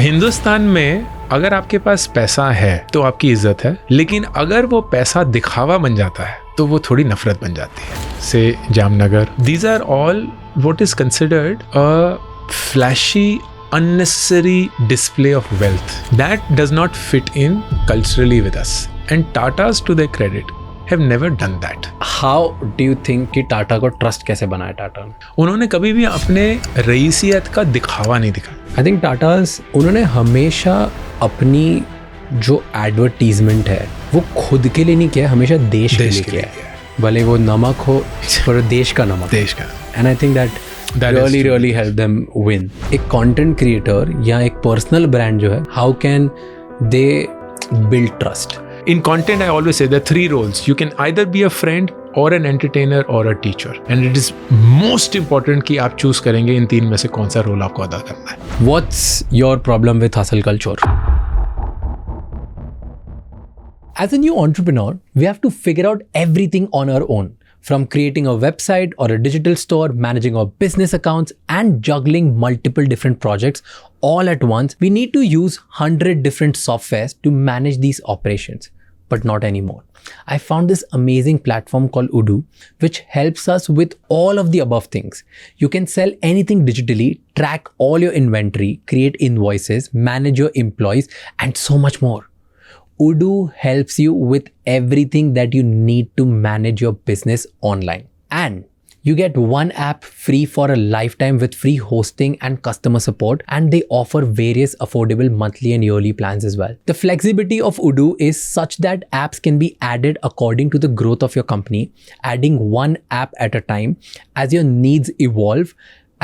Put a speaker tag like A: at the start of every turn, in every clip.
A: हिंदुस्तान में अगर आपके पास पैसा है तो आपकी इज्जत है, लेकिन अगर वो पैसा दिखावा बन जाता है तो वो थोड़ी नफरत बन जाती है। से Jamnagar, these are all what is considered a flashy unnecessary display of wealth that does not fit in culturally with us, and Tatas to their credit have never done that.
B: How do you think कि टाटा को trust कैसे बनाया टाटा ने?
A: उन्होंने कभी भी अपने रईसियत का दिखावा नहीं दिखाया।
B: आई थिंक टाटास उन्होंने हमेशा अपनी जो एडवर्टीजमेंट है वो खुद के लिए नहीं किया, हमेशा देश के लिए किया है। भले वो नमक हो पर देश का नमक,
A: देश का।
B: And I think that really help them win. एक content creator या एक personal brand जो है, how can they build trust?
A: In content, I always say there are 3 roles. You can either be a friend or an entertainer or a teacher. And it is most important कि आप choose करेंगे इन 3 में से कौन सा role आपको अदा करना है।
B: What's your problem with hustle culture? As a new entrepreneur, we have to figure out everything on our own. From creating a website or a digital store, managing our business accounts, and juggling multiple different projects all at once, we need to use 100 different softwares to manage these operations, but not anymore. I found this amazing platform called Odoo, which helps us with all of the above things. You can sell anything digitally, track all your inventory, create invoices, manage your employees, and so much more. Odoo helps you with everything that you need to manage your business online. And you get one app free for a lifetime with free hosting and customer support, and they offer various affordable monthly and yearly plans as well. The flexibility of Odoo is such that apps can be added according to the growth of your company, adding one app at a time as your needs evolve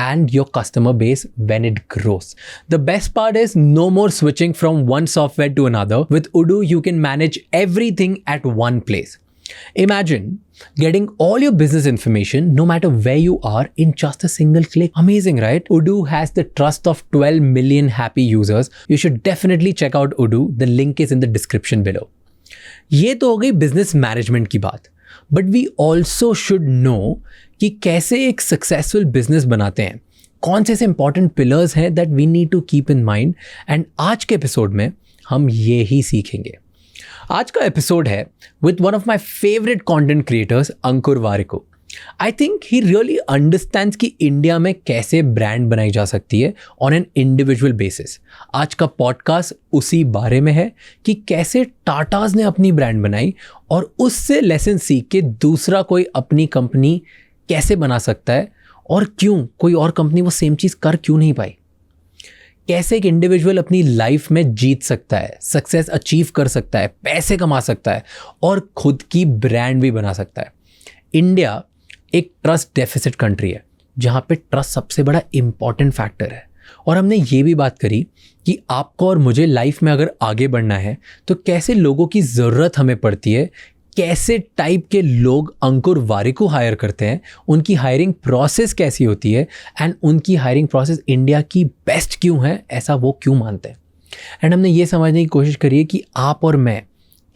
B: and your customer base when it grows. The best part is no more switching from one software to another. With Odoo, you can manage everything at one place. Imagine getting all your business information no matter where you are in just a single click. Amazing, right? Odoo has the trust of 12 million happy users. You should definitely check out Odoo. The link is in the description below. ये तो हो गई business management की बात, but we also should know कि कैसे एक successful business बनाते हैं, कौन से ऐसे इंपॉर्टेंट पिलर्स हैं that we need to keep in mind. And आज के एपिसोड में हम ये ही सीखेंगे। आज का एपिसोड है with one of my favourite content creators Ankur Warikoo. I think he really understands कि इंडिया में कैसे ब्रांड बनाई जा सकती है ऑन एन इंडिविजुअल बेसिस। आज का पॉडकास्ट उसी बारे में है कि कैसे टाटाज ने अपनी ब्रांड बनाई और उससे लेसन सीख के दूसरा कोई अपनी कंपनी कैसे बना सकता है, और क्यों कोई और कंपनी वो सेम चीज़ कर क्यों नहीं पाई। कैसे एक इंडिविजुअल अपनी लाइफ में जीत सकता है, सक्सेस अचीव कर सकता है, पैसे कमा सकता है और खुद की ब्रांड भी बना सकता है। इंडिया एक ट्रस्ट डेफिसिट कंट्री है जहाँ पे ट्रस्ट सबसे बड़ा इंपॉर्टेंट फैक्टर है। और हमने ये भी बात करी कि आपको और मुझे लाइफ में अगर आगे बढ़ना है तो कैसे लोगों की ज़रूरत हमें पड़ती है, कैसे टाइप के लोग अंकुर वारिको हायर करते हैं, उनकी हायरिंग प्रोसेस कैसी होती है, एंड उनकी हायरिंग प्रोसेस इंडिया की बेस्ट क्यों है, ऐसा वो क्यों मानते हैं। एंड हमने ये समझने की कोशिश करी है कि आप और मैं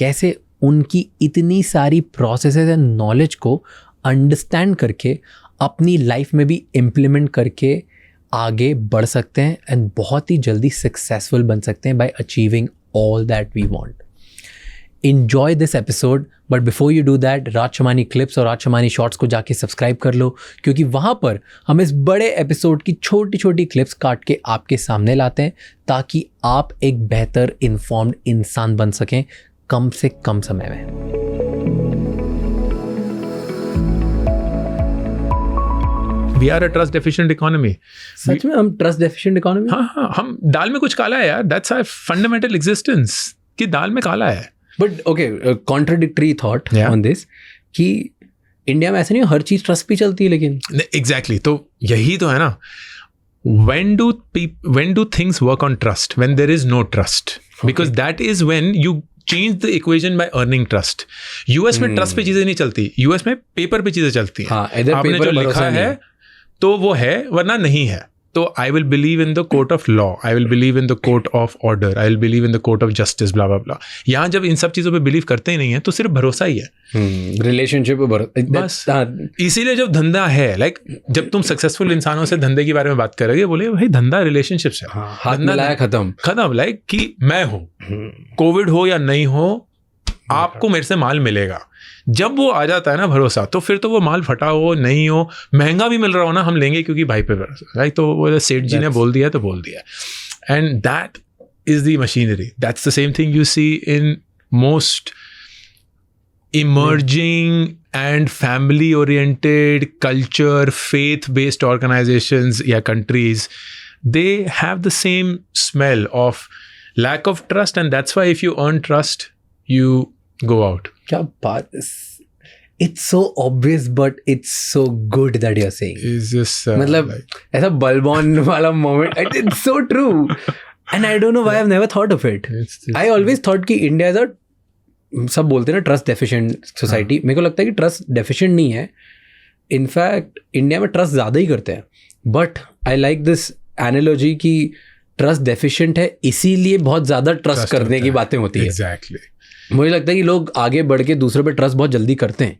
B: कैसे उनकी इतनी सारी प्रोसेसेस एंड नॉलेज को अंडरस्टैंड करके अपनी लाइफ में भी इम्प्लीमेंट करके आगे बढ़ सकते हैं एंड बहुत ही जल्दी सक्सेसफुल बन सकते हैं bye achieving all that we want. Enjoy this episode, but before you do that, राजशमानी clips और राजशमानी शॉर्ट्स को जाके सब्सक्राइब कर लो, क्योंकि वहाँ पर हम इस बड़े एपिसोड की छोटी छोटी क्लिप्स काट के आपके सामने लाते हैं ताकि आप एक बेहतर इन्फॉर्म्ड इंसान बन सकें कम से कम समय में।
A: We are a trust deficient economy.
B: सच में हम ट्रस्ट डेफिशिएंट इकोनॉमी?
A: हाँ, हम दाल में कुछ काला है यार। That's our fundamental existence कि दाल में काला है।
B: But okay, contradictory thought on this कि इंडिया में ऐसा नहीं, हर चीज ट्रस्ट पे चलती है। लेकिन
A: एग्जैक्टली तो यही तो है ना। when do things work on trust? When there is no trust, because that is when you change the equation by earning trust. US में ट्रस्ट पे चीजें नहीं चलती, US में पेपर पे चीजें चलती हैं।
B: हाँ,
A: आपने जो लिखा है तो वो है, वरना नहीं है। तो I will believe in the court of law, I will believe in the court of order, I will believe in the court of justice, blah blah blah. यहाँ जब इन सब चीज़ों पे बिलीव करते ही नहीं है तो सिर्फ भरोसा ही है.
B: रिलेशनशिप
A: बस. इसीलिए जब धंधा है, लाइक जब तुम सक्सेसफुल इंसानों से धंधे के बारे में बात करोगे, बोले भाई धंधा रिलेशनशिप्स है.
B: हाथ मिलाया खत्म.
A: लाइक कि मैं हूँ, कोविड हो या नहीं हो, आपको मेरे से माल मिलेगा. जब वो आ जाता है ना भरोसा, तो फिर तो वो माल फटा हो नहीं हो, महंगा भी मिल रहा हो ना, हम लेंगे क्योंकि भाई पे भरोसा. राइट. तो वो सेठ जी ने बोल दिया तो बोल दिया. And that is the machinery. That's the same thing you see in most emerging and family oriented culture, faith based organizations या countries. They have the same smell of lack of trust, and that's why if you earn trust you go out.
B: क्या बात. It's so obvious but it's so good that you're saying.
A: It's just
B: मतलब ऐसा bulb on वाला moment. It's so true. And I don't know why I've never thought of it. I always thought कि India is a, सब बोलते हैं ना trust deficient society. मेरे को लगता है कि ट्रस्ट डेफिशिएंट नहीं है. इनफैक्ट इंडिया में ट्रस्ट ज़्यादा ही करते हैं. But I like this analogy कि ट्रस्ट डेफिशिएंट है इसीलिए बहुत ज़्यादा ट्रस्ट करने की बातें होती है.
A: एग्जैक्टली.
B: मुझे लगता है कि लोग आगे बढ़ के दूसरों पे ट्रस्ट बहुत जल्दी करते हैं,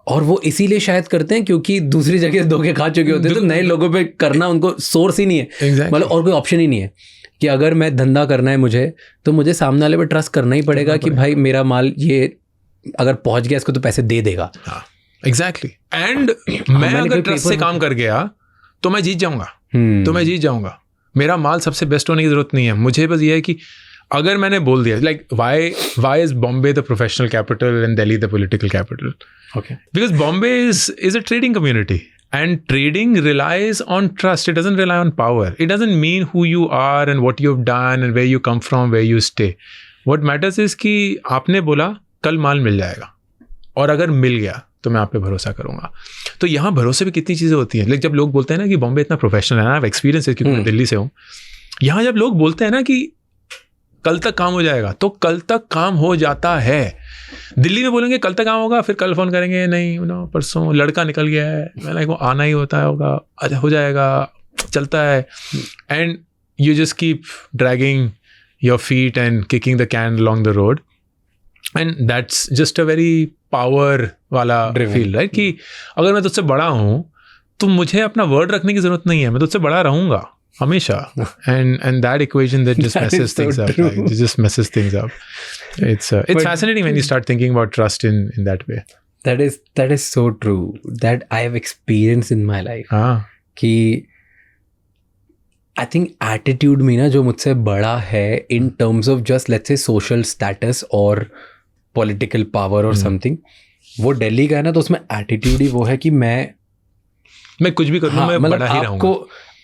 B: और वो इसीलिए शायद करते हैं क्योंकि दूसरी जगह धोखे खा चुके होते हैं. तो नए लोगों पे करना उनको सोर्स ही नहीं है, मतलब और कोई ऑप्शन ही नहीं है कि अगर मैं धंधा करना है मुझे, तो मुझे सामने वाले पे ट्रस्ट करना ही पड़ेगा कि भाई मेरा माल ये अगर पहुंच गया इसको तो पैसे दे देगा.
A: एग्जैक्टली. एंड मैं अगर ट्रस्ट से काम कर गया तो मैं जीत जाऊंगा. मेरा माल सबसे बेस्ट होने की जरूरत नहीं है. मुझे बस ये है कि अगर मैंने बोल दिया, like why is Bombay the professional capital and Delhi the political capital?
B: Okay.
A: Because Bombay is a trading community, and trading relies on trust. It doesn't rely on power. It doesn't mean who you are and what you've done and where you come from, where you stay. What matters is कि आपने बोला कल माल मिल जाएगा, और अगर मिल गया तो मैं आप पे भरोसा करूंगा. तो यहाँ भरोसे पे कितनी चीज़ें होती हैं. लाइक जब लोग बोलते हैं ना कि बॉम्बे इतना प्रोफेशनल है, एक्सपीरियंस है क्योंकि मैं दिल्ली से हूँ. यहाँ जब लोग बोलते हैं ना कि कल तक काम हो जाएगा, तो कल तक काम हो जाता है. दिल्ली में बोलेंगे कल तक काम होगा, फिर कल फोन करेंगे नहीं परसों लड़का निकल गया है, मैं लाइक वो आना ही होता होगा, अच्छा हो जाएगा, चलता है. And you just keep dragging your feet and kicking the can along the road. And that's just a very power वाला फील, राइट? कि अगर मैं तुझसे बड़ा हूँ तो मुझे अपना वर्ड रखने की जरूरत नहीं है, मैं तुझसे बड़ा रहूंगा हमेशा. and that equation that just messes things up. Like, it just messes things up. It's fascinating when you start thinking about trust in that way.
B: That is so true. That I have experienced in my life. कि I think attitude में ना जो मुझसे बड़ा है in terms of just let's say social status or political power or something, वो दिल्ली का है ना, तो उसमें attitude ही वो है कि मैं
A: कुछ भी करूँ, मैं बड़ा ही रहूँगा.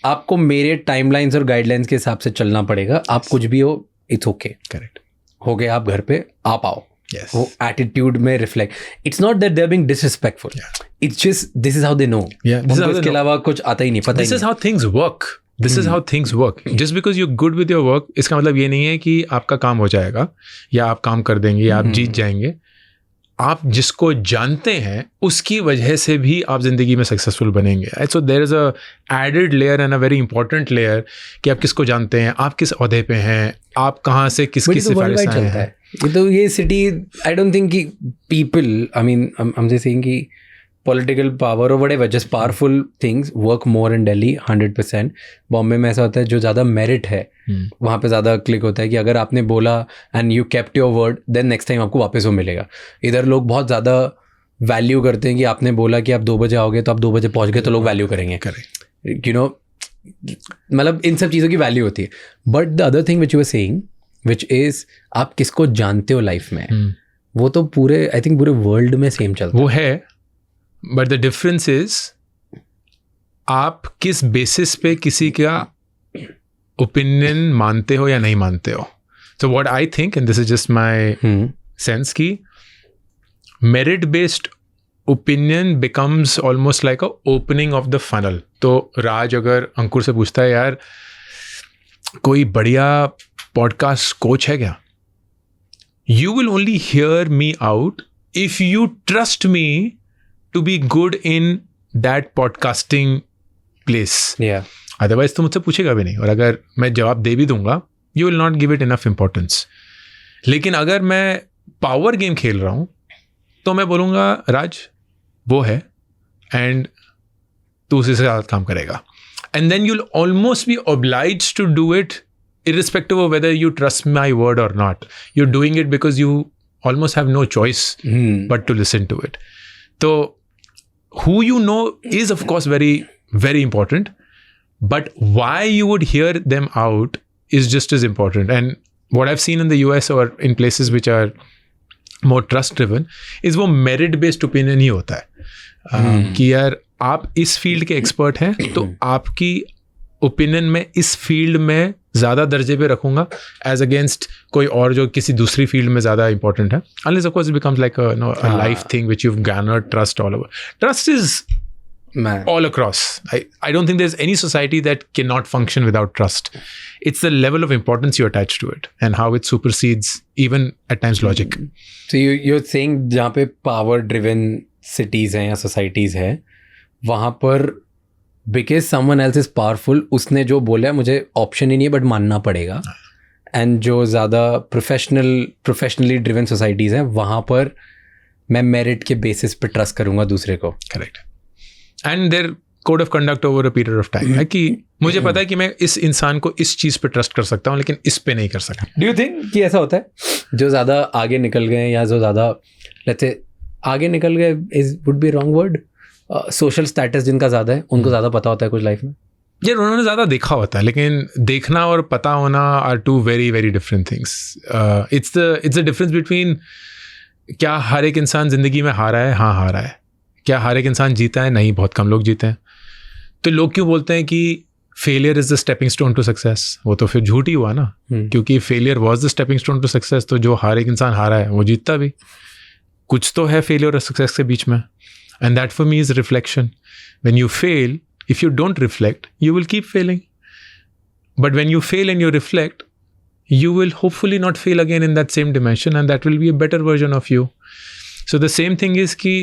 B: आपको मेरे टाइमलाइंस और गाइडलाइंस के हिसाब से चलना पड़ेगा. आप कुछ भी हो, इट्स ओके.
A: करेक्ट.
B: हो गए आप घर पे, आप आओ.
A: Yes.
B: वो एटीट्यूड में reflect. It's not that they are being disrespectful. It's just this is how they know. इसके अलावा कुछ आता ही नहीं, पता ही नहीं.
A: This is how things work. This is how things work. Just because you good with your work, इसका मतलब ये नहीं है कि आपका काम हो जाएगा या आप काम कर देंगे या आप जीत जाएंगे. आप जिसको जानते हैं उसकी वजह से भी आप जिंदगी में सक्सेसफुल बनेंगे. So there is a added layer and a very important layer कि आप किसको जानते हैं, आप किस ओहदे पे हैं, आप कहाँ से किसकी सिफारिश से आए हैं.
B: ये तो ये सिटी, आई डोंट थिंक कि people, I mean I am just saying कि पॉलिटिकल पावर और whatever just powerful things work more in Delhi 100%. Bombay में ऐसा होता है जो ज़्यादा मेरिट है वहाँ पे ज़्यादा क्लिक होता है कि अगर आपने बोला and you kept your word, then next time आपको वापस वो मिलेगा. इधर लोग बहुत ज़्यादा वैल्यू करते हैं कि आपने बोला कि आप 2 बजे आओगे तो आप 2 बजे पहुँच गए तो लोग वैल्यू करेंगे.
A: करेक्ट.
B: यू नो, मतलब इन सब चीज़ों की वैल्यू होती है. But the other thing which you are saying which is आप किसको जानते हो लाइफ में, वो तो पूरे आई थिंक पूरे वर्ल्ड में सेम चलता है.
A: वो है. बट द डिफरेंस इज आप किस बेसिस पे किसी का ओपिनियन मानते हो या नहीं मानते हो. So what I think, and this is just my sense, कि merit based opinion becomes almost like a opening of the funnel. तो राज अगर अंकुर से पूछता है यार कोई बढ़िया पॉडकास्ट कोच है क्या, you will only hear me out if you trust me to be good in that podcasting place.
B: Yeah.
A: Otherwise तो मुझसे पूछेगा भी नहीं, और अगर मैं जवाब दे भी दूंगा you will not give it enough importance. लेकिन अगर मैं पावर गेम खेल रहा हूँ तो मैं बोलूँगा राज वो है एंड तू उसी से ज़्यादा काम करेगा. And then you'll almost be obliged to do it irrespective of whether you trust my word or not. You're doing it because you almost have no choice but to listen to it. So who you know is of course very, very important, but why you would hear them out is just as important. And what I've seen in the US or in places which are more trust driven is वो merit based opinion ही होता है कि यार आप इस field के expert हैं तो आपकी ओपिनियन में इस फील्ड में ज़्यादा दर्जे पे रखूंगा एज अगेंस्ट कोई और जो किसी दूसरी फील्ड में ज़्यादा इंपॉर्टेंट है. Unless of course it becomes like a life thing which you have garnered trust all over. Trust is all across. I don't think there's any society that cannot function without trust. It's the level of importance you attach to it and how it supersedes even at times logic.
B: So you're saying जहाँ पे power driven cities हैं या societies हैं वहाँ पर because someone else is powerful उसने जो बोला मुझे option ही नहीं है but मानना पड़ेगा. And जो ज़्यादा professionally driven societies हैं वहाँ पर मैं merit के basis पे trust करूँगा दूसरे को.
A: Correct. And their code of conduct over a period of time है कि मुझे पता है कि मैं इस इंसान को इस चीज़ पे ट्रस्ट कर सकता हूँ लेकिन इस पे नहीं कर सकता.
B: Do you think कि ऐसा होता है जो ज़्यादा आगे निकल गए या जो ज़्यादा let's say आगे निकल गए would be wrong word, social status जिनका ज़्यादा है उनको ज़्यादा पता होता है कुछ लाइफ में.
A: यार उन्होंने ज़्यादा देखा होता है लेकिन देखना और पता होना are two very very different things. It's the difference between क्या हर एक इंसान ज़िंदगी में हारा है. हाँ हारा है. क्या हर एक इंसान जीता है. नहीं, बहुत कम लोग जीते हैं. तो लोग क्यों बोलते हैं कि failure is the stepping stone to success. वो तो फिर झूठ ही हुआ ना क्योंकि failure was the stepping stone to success. तो जो हर एक इंसान हारा है वो जीतता भी. कुछ तो है फेलियर और सक्सेस के बीच में. And that for me is reflection. When you fail, if you don't reflect, you will keep failing. But when you fail and you reflect, you will hopefully not fail again in that same dimension and that will be a better version of you. So the same thing is कि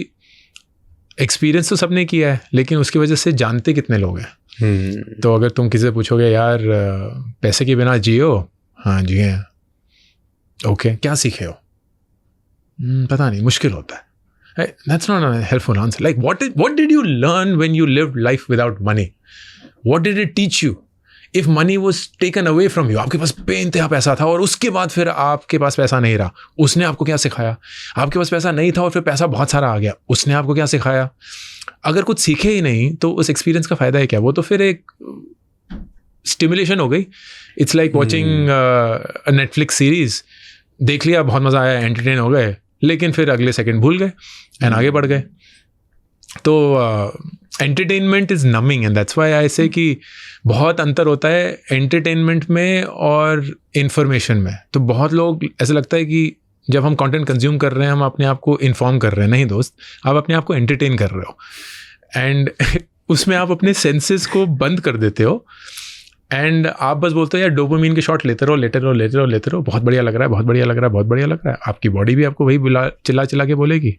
A: experience तो सबने किया है लेकिन उसकी वजह से जानते कितने लोग हैं. तो अगर तुम किसी से पूछोगे यार पैसे के बिना जियो. हाँ जिए हैं. ओके क्या सीखे हो. पता नहीं, मुश्किल होता है. That's not a helpful answer. Like what did you learn when you lived life without money? What did it teach you? If money was taken away from you, आपके पास बेइंतहा पैसा था और उसके बाद फिर आपके पास पैसा नहीं रहा, उसने आपको क्या सिखाया? आपके पास पैसा नहीं था और फिर पैसा बहुत सारा आ गया, उसने आपको क्या सिखाया? अगर कुछ सीखे ही नहीं तो उस एक्सपीरियंस का फ़ायदा है क्या? वो तो फिर एक स्टिमुलेशन हो गई. It's like watching a Netflix series. देख लिया, बहुत मज़ा आया, एंटरटेन हो गए, लेकिन फिर अगले सेकंड भूल गए एंड आगे बढ़ गए. तो entertainment is numbing and that's why I से कि बहुत अंतर होता है एंटरटेनमेंट में और इन्फॉर्मेशन में. तो बहुत लोग ऐसा लगता है कि जब हम कंटेंट कंज्यूम कर रहे हैं हम अपने आप को इन्फॉर्म कर रहे हैं. नहीं दोस्त, आप अपने आप को एंटरटेन कर रहे हो एंड उसमें आप अपने सेंसेस को बंद कर देते हो एंड आप बस बोलते हो यार डोपामिन के शॉट लेते रहो. बहुत बढ़िया लग रहा है. आपकी बॉडी भी आपको वही चिल्ला के बोलेगी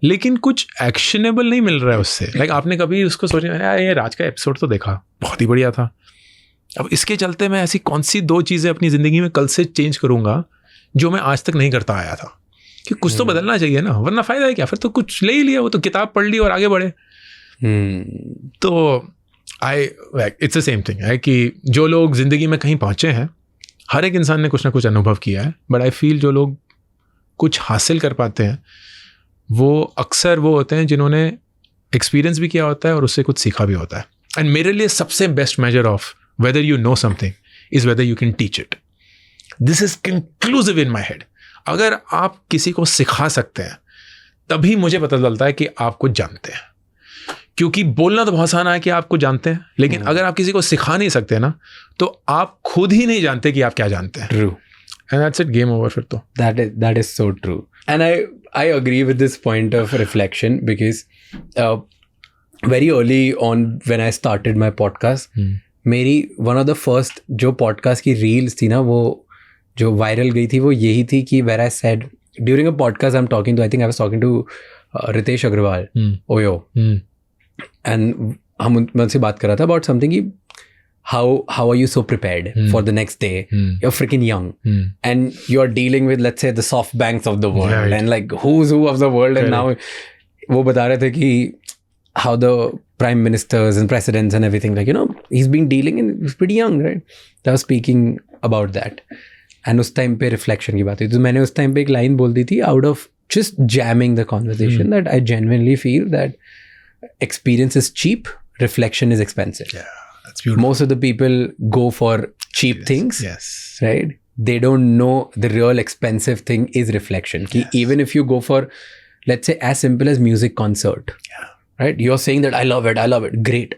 A: लेकिन कुछ एक्शनेबल नहीं मिल रहा है उससे. लाइक आपने कभी उसको सोचा ये राज का एपिसोड तो देखा, बहुत ही बढ़िया था, अब इसके चलते मैं ऐसी कौन सी 2 चीज़ें अपनी ज़िंदगी में कल से चेंज करूँगा जो मैं आज तक नहीं करता आया था. कि कुछ तो बदलना चाहिए ना, वरना फ़ायदा है क्या? फिर तो कुछ ले ही लिया, वो तो किताब पढ़ ली और आगे बढ़े. तो इट्स द सेम थिंग है कि जो लोग ज़िंदगी में कहीं पहुँचे हैं, हर एक इंसान ने कुछ ना कुछ अनुभव किया है. बट आई फील जो लोग कुछ हासिल कर पाते हैं वो अक्सर वो होते हैं जिन्होंने एक्सपीरियंस भी किया होता है और उससे कुछ सीखा भी होता है. एंड मेरे लिए सबसे best measure of whether you know something is whether you can teach it. This is conclusive in my head. अगर आप किसी को सिखा सकते हैं तभी मुझे पता चलता है कि आपको जानते हैं. क्योंकि बोलना तो बहुत आसान है कि आपको जानते हैं, लेकिन अगर आप किसी को सिखा नहीं सकते ना तो आप खुद ही नहीं जानते कि आप क्या जानते हैं.
B: True.
A: And that's it, game over फिर तो.
B: That is so true. And I agree with this point of reflection because very early on when I started my podcast, मेरी one of the first जो podcast की reels थी ना, वो जो viral गई थी वो यही थी कि where I said during a podcast I'm talking to, I think I was talking to Ritesh Agrawal, Oyo. And मैं उनसे बात कर रहा था about something कि how are you so prepared for the next day? You're freaking young, and you're dealing with, let's say, the soft banks of the world,
A: Right.
B: and like who's who of the world. And now वो बता रहे थे कि how the prime ministers and presidents and everything, like, you know, he's been dealing and he's pretty young, right? They were speaking about that. And उस time पे reflection की बात हुई, तो मैंने उस time पे एक line बोल दी थी, out of just jamming the conversation, that I genuinely feel that experience is cheap, reflection is expensive.
A: Yeah, that's beautiful.
B: Most of the people go for cheap things,
A: Yes.
B: right? They don't know the real expensive thing is reflection. Ki even if you go for, let's say, as simple as music concert, right? You're saying that I love it, great.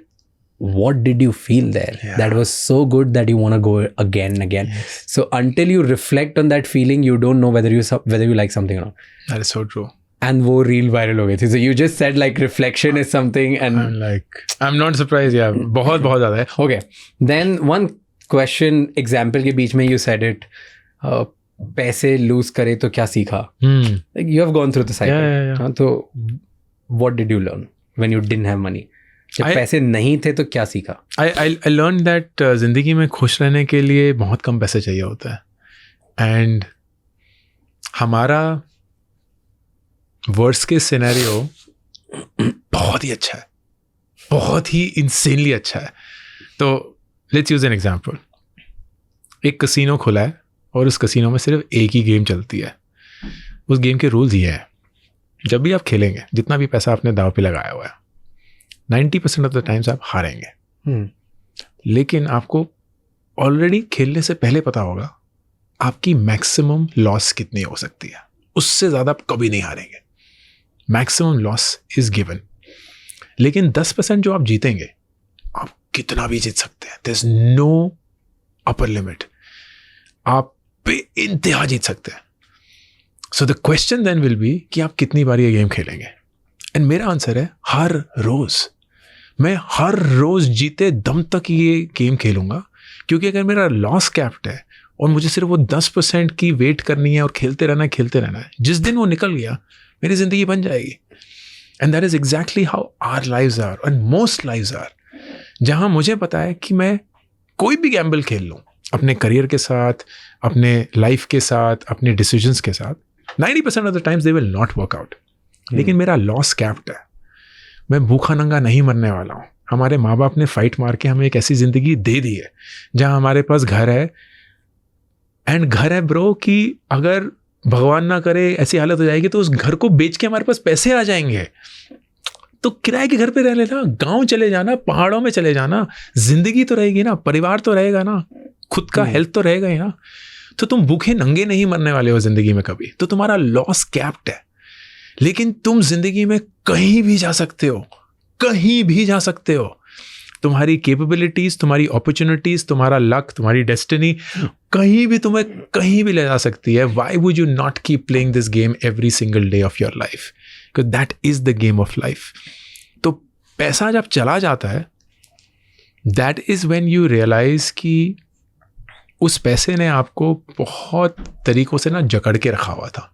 B: What did you feel there?
A: Yeah.
B: That was so good that you want to go again and again. So until you reflect on that feeling, you don't know whether you like something or not.
A: That is so true.
B: And वो reel viral हो गई थी. So you just said like reflection is something, and
A: I'm not surprised. Yeah, बहुत ज़्यादा है.
B: okay. Then one question, example के बीच में you said it. पैसे lose करे तो क्या सीखा? Like you have gone through the cycle.
A: Yeah.
B: हाँ, तो what did you learn when you didn't have money? जब पैसे नहीं थे तो क्या सीखा?
A: I learned that ज़िंदगी में खुश रहने के लिए बहुत कम पैसे चाहिए होता है. And हमारा वर्स्ट के सिनेरियो बहुत ही अच्छा है, बहुत ही इंसेनली अच्छा है. तो लेट्स यूज एन एग्जांपल. एक कसिनो खुला है और उस कसिनो में सिर्फ एक ही गेम चलती है. उस गेम के रूल्स ये हैं, जब भी आप खेलेंगे, जितना भी पैसा आपने दांव पे लगाया हुआ है, 90% ऑफ द टाइम्स आप हारेंगे. लेकिन आपको ऑलरेडी खेलने से पहले पता होगा आपकी मैक्सिमम लॉस कितनी हो सकती है. उससे ज़्यादा आप कभी नहीं हारेंगे. Maximum loss is given. लेकिन 10% जो आप जीतेंगे, आप कितना भी जीत सकते हैं. There is no upper limit. आप बेइंतहा जीत सकते हैं. So the question then will be कि आप कितनी बार ये गेम खेलेंगे. एंड मेरा आंसर है हर रोज. मैं हर रोज जीते दम तक ये गेम खेलूंगा. क्योंकि अगर मेरा लॉस कैप्ड है और मुझे सिर्फ वो 10% की वेट करनी है और खेलते रहना है, जिस दिन वो निकल गया मेरी जिंदगी बन जाएगी. And that is exactly how our lives are and most lives are. जहां मुझे पता है कि मैं कोई भी गैम्बल खेल लूं अपने करियर के साथ, अपने लाइफ के साथ, अपने डिसीजंस के साथ, 90% of the times they will not work out. लेकिन मेरा लॉस कैप्ड है. मैं भूखा नंगा नहीं मरने वाला हूँ. हमारे माँ बाप ने फाइट मार के हमें एक ऐसी जिंदगी दे दी है जहाँ हमारे पास घर है. एंड घर है ब्रो कि अगर भगवान ना करे ऐसी हालत हो जाएगी तो उस घर को बेच के हमारे पास पैसे आ जाएंगे. तो किराए के घर पे रह लेना, गांव चले जाना, पहाड़ों में चले जाना. जिंदगी तो रहेगी ना, परिवार तो रहेगा ना, खुद का हेल्थ तो रहेगा ही ना. तो तुम भूखे नंगे नहीं मरने वाले हो जिंदगी में कभी. तो तुम्हारा लॉस कैप्ड है. लेकिन तुम जिंदगी में कहीं भी जा सकते हो, कहीं भी जा सकते हो. तुम्हारी कैपेबिलिटीज, तुम्हारी अपॉर्चुनिटीज, तुम्हारा लक, तुम्हारी डेस्टिनी कहीं भी तुम्हें कहीं भी ले जा सकती है. Why would you not keep playing this game every single day of your life? Because that is the game of life. तो पैसा जब चला जाता है, that is when you realize कि उस पैसे ने आपको बहुत तरीकों से ना जकड़ के रखा हुआ था.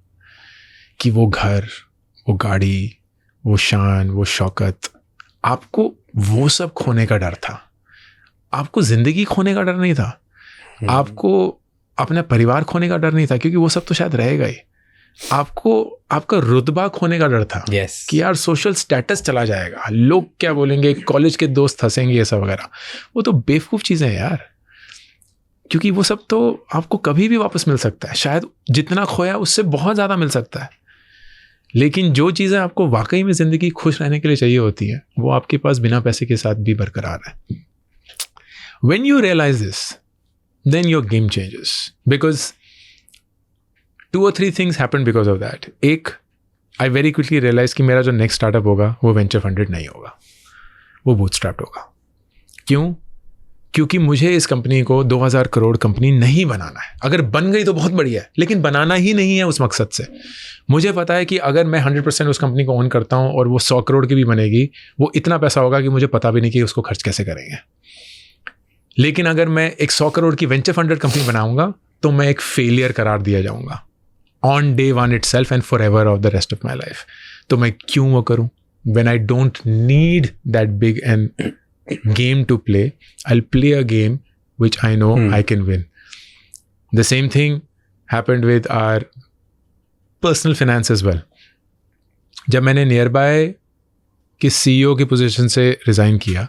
A: कि वो घर, वो गाड़ी, वो शान, वो शौकत, आपको वो सब खोने का डर था. आपको जिंदगी खोने का डर नहीं था. आपको अपना परिवार खोने का डर नहीं था, क्योंकि वो सब तो शायद रहेगा ही. आपको आपका रुतबा खोने का डर था. कि यार सोशल स्टेटस चला जाएगा, लोग क्या बोलेंगे, कॉलेज के दोस्त हंसेंगे, ये सब वगैरह. वो तो बेवकूफ़ चीज़ें हैं यार. क्योंकि वो सब तो आपको कभी भी वापस मिल सकता है. शायद जितना खोया उससे बहुत ज़्यादा मिल सकता है. लेकिन जो चीज़ें आपको वाकई में ज़िंदगी खुश रहने के लिए चाहिए होती है, वो आपके पास बिना पैसे के साथ भी बरकरार है. When you realize this, then your game changes. Because 2 or 3 things happened because of that. एक, I very quickly realized कि मेरा जो नेक्स्ट स्टार्टअप होगा वो वेंचर फंडेड नहीं होगा, वो बूटस्ट्रैप्ड होगा. क्यों? क्योंकि मुझे इस कंपनी को 2000 करोड़ कंपनी नहीं बनाना है. अगर बन गई तो बहुत बढ़िया है, लेकिन बनाना ही नहीं है उस मकसद से. मुझे पता है कि अगर मैं 100% उस कंपनी को ओन करता हूँ और वो 100 करोड़ की भी बनेगी, वो इतना पैसा होगा कि मुझे पता भी नहीं कि उसको खर्च कैसे करेंगे. लेकिन अगर मैं एक 100 करोड़ की वेंचर फंडेड कंपनी बनाऊंगा तो मैं एक फेलियर करार दिया जाऊंगा on day 1 itself and forever of the rest of my life. तो मैं क्यों वो करूँ when I don't need that big and game to play, I'll play a game which I know I can win. The same thing happened with our personal finance as well. जब मैंने Nearby की CEO की position से resign किया,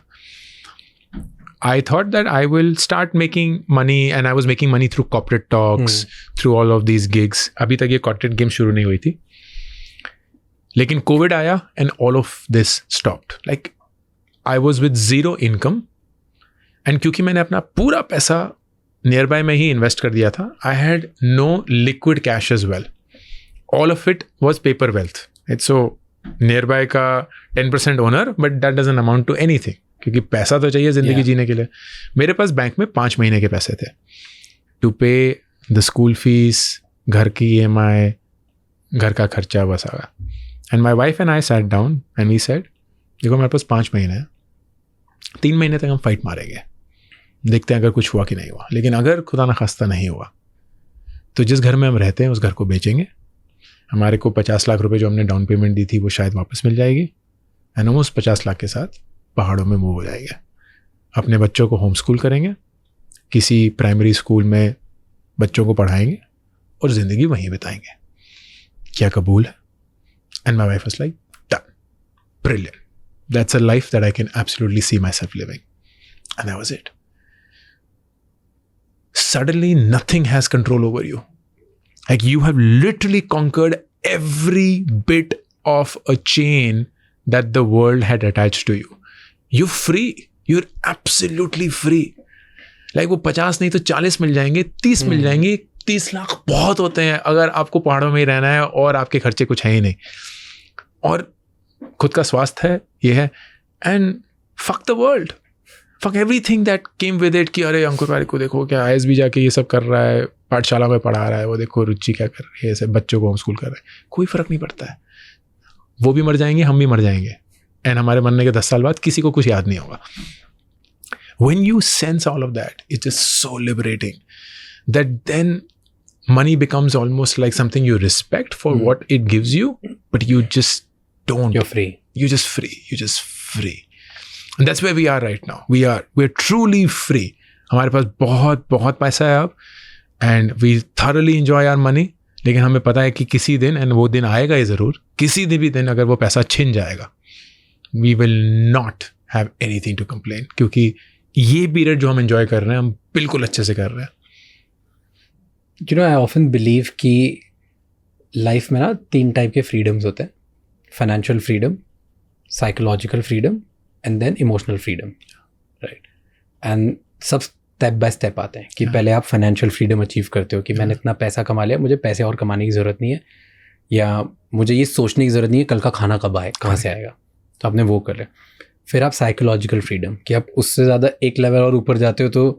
A: I thought that I will start making money, and I was making money through corporate talks, through all of these gigs. अभी तक ये corporate game शुरू नहीं हुई थी, लेकिन COVID आया and all of this stopped. Like I was with zero income, and क्योंकि मैंने अपना पूरा पैसा Nearby में ही इन्वेस्ट कर दिया था, I had no liquid cash as well. All of it was paper wealth. It's so Nearby का 10% owner, but that doesn't amount to anything. क्योंकि पैसा तो चाहिए जिंदगी जीने के लिए. मेरे पास बैंक में 5 महीने के पैसे थे टू पे द स्कूल फीस, घर की EMI, घर का खर्चा, बस आ गया. And my wife and I sat down and we said, देखो मेरे पास 5 महीने हैं, 3 महीने तक हम फाइट मारेंगे, देखते हैं अगर कुछ हुआ कि नहीं हुआ. लेकिन अगर खुदा न खास्ता नहीं हुआ तो जिस घर में हम रहते हैं उस घर को बेचेंगे. हमारे को 50 लाख रुपए जो हमने डाउन पेमेंट दी थी वो शायद वापस मिल जाएगी, एंड हम उस 50 लाख के साथ पहाड़ों में मूव हो जाएंगे. अपने बच्चों को होम स्कूल करेंगे, किसी प्राइमरी स्कूल में बच्चों को पढ़ाएंगे और ज़िंदगी वहीं बिताएंगे. क्या कबूल है? And my wife was like, done, brilliant, that's a life that I can absolutely see myself living. And that was it. Suddenly nothing has control over you. Like you have literally conquered every bit of a chain that the world had attached to you. You're free. You're absolutely free. Like वो 50 नहीं तो 40 मिल जाएंगे, 30 मिल जाएंगे. 30 लाख बहुत होते हैं अगर आपको पहाड़ों में ही रहना है और आपके खर्चे कुछ है ही नहीं और खुद का स्वास्थ्य है, ये है. And fuck the world. Fuck everything that came with it. कि अरे अंकुर वाले को देखो क्या ISB जाके ये सब कर रहा है, पाठशाला में पढ़ा रहा है, वो देखो रुचि क्या कर रही है, ऐसे बच्चों को होम स्कूल कर रहा है. कोई फ़र्क नहीं पड़ता है. वो भी मर जाएंगे, हम भी मर जाएंगे, एंड हमारे मरने के 10 साल बाद किसी को कुछ याद नहीं होगा. When you sense all of that, it's just so liberating that then money becomes almost like something you respect for what it gives you, but you just don't.
B: You're free.
A: You're just free. You're just free. And that's where we are right now. We're truly free. हमारे पास बहुत बहुत पैसा है अब, and we thoroughly enjoy our money. लेकिन हमें पता है कि किसी दिन, and वो दिन आएगा ही ज़रूर, किसी भी दिन अगर वो पैसा छिन जाएगा, we will not have anything to complain. क्योंकि ये पीरियड जो हम enjoy कर रहे हैं, हम बिल्कुल अच्छे से कर रहे हैं.
B: You know, I often believe कि लाइफ में ना 3 टाइप के फ्रीडम्स होते हैं. Financial freedom, psychological freedom, and then emotional freedom, right. And सब स्टेप बाय स्टेप आते हैं कि पहले आप फाइनेंशियल फ्रीडम अचीव करते हो कि मैंने इतना पैसा कमा लिया, मुझे पैसे और कमाने की ज़रूरत नहीं है, या मुझे ये सोचने की ज़रूरत नहीं है कल का खाना कब आए, कहाँ से आएगा, तो आपने वो कर लिया. फिर आप साइकोलॉजिकल फ्रीडम, कि आप उससे ज़्यादा एक लेवल और ऊपर जाते हो तो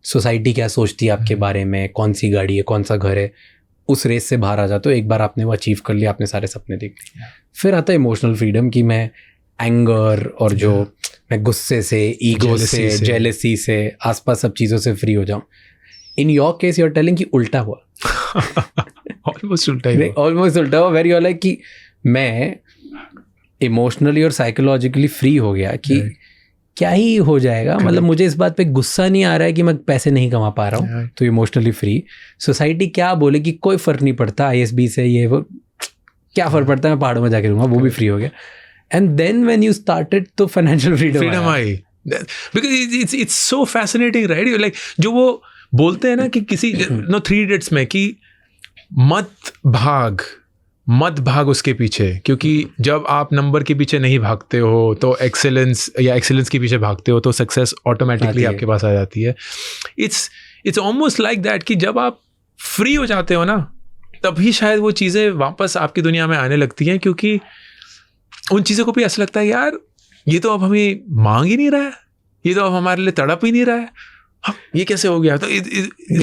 B: सोसाइटी क्या सोचती है आपके बारे में, कौन सी गाड़ी है, कौन सा घर है, उस रेस से बाहर आ जाते हो. एक बार आपने वो अचीव कर लिया, आपने सारे सपने देख लिए. फिर आता है इमोशनल फ्रीडम कि मैं एंगर और जो मैं गुस्से से, ईगो से, जेलसी से, आसपास सब चीज़ों से फ्री हो जाऊं. In your case you are telling कि उल्टा हुआ.
A: ऑलमोस्ट उल्टा ही.
B: ऑलमोस्ट उल्टा हुआ. वेरी ऑल लाइक कि मैं इमोशनली और साइकोलॉजिकली फ्री हो गया कि क्या ही हो जाएगा, मतलब मुझे इस बात पे गुस्सा नहीं आ रहा है कि मैं पैसे नहीं कमा पा रहा हूँ, तो इमोशनली फ्री. सोसाइटी क्या बोले कि कोई फ़र्क नहीं पड़ता, ISB से ये वो क्या फ़र्क पड़ता है, मैं पहाड़ों में जाके रहूँगा, वो भी फ्री हो गया. And then when you started तो financial freedom
A: I. Because it's so fascinating, right? You're like, जो वो बोलते हैं ना कि किसी 3 Idiots में कि मत भाग उसके पीछे, क्योंकि जब आप नंबर के पीछे नहीं भागते हो तो एक्सेलेंस के पीछे भागते हो तो सक्सेस ऑटोमेटिकली आपके पास आ जाती है. इट्स ऑलमोस्ट लाइक दैट कि जब आप फ्री हो जाते हो ना, तभी शायद वो चीज़ें वापस आपकी दुनिया में आने लगती हैं, क्योंकि उन चीज़ों को भी ऐसा लगता है यार ये तो अब हमें मांग ही नहीं रहा है, ये तो अब हमारे लिए तड़प ही नहीं रहा है, ये कैसे हो गया. तो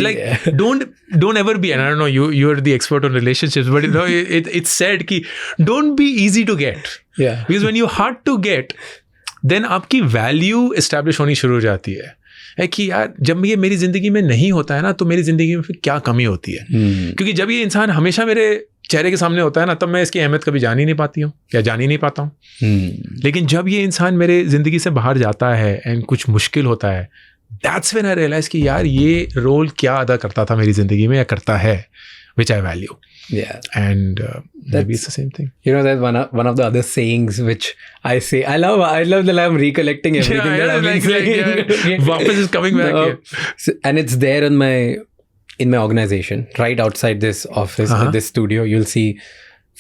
A: like don't ever be, and I don't know you are the expert on relationships, but you know it's said कि don't be easy to get, because when you hard to get then आपकी value establish होनी शुरू हो जाती है. है कि यार जब ये मेरी ज़िंदगी में नहीं होता है ना, तो मेरी ज़िंदगी में फिर क्या कमी होती है। क्योंकि जब ये इंसान हमेशा मेरे चेहरे के सामने होता है ना, तब मैं इसकी अहमियत कभी जान ही नहीं पाती हूँ या जान ही नहीं पाता हूँ। लेकिन जब ये इंसान मेरे ज़िंदगी से बाहर जाता है एंड कुछ मुश्किल होता है, दैट्स व्हेन आई रियलाइज कि यार ये रोल क्या अदा करता था मेरी ज़िंदगी में या करता है, which I value.
B: Yeah.
A: And maybe it's the same thing.
B: You know, that's one of the other sayings which I say. I love that I'm recollecting everything that I've been saying.
A: Vapas is coming back here.
B: And it's there in my organization, right outside this office, this studio. You'll see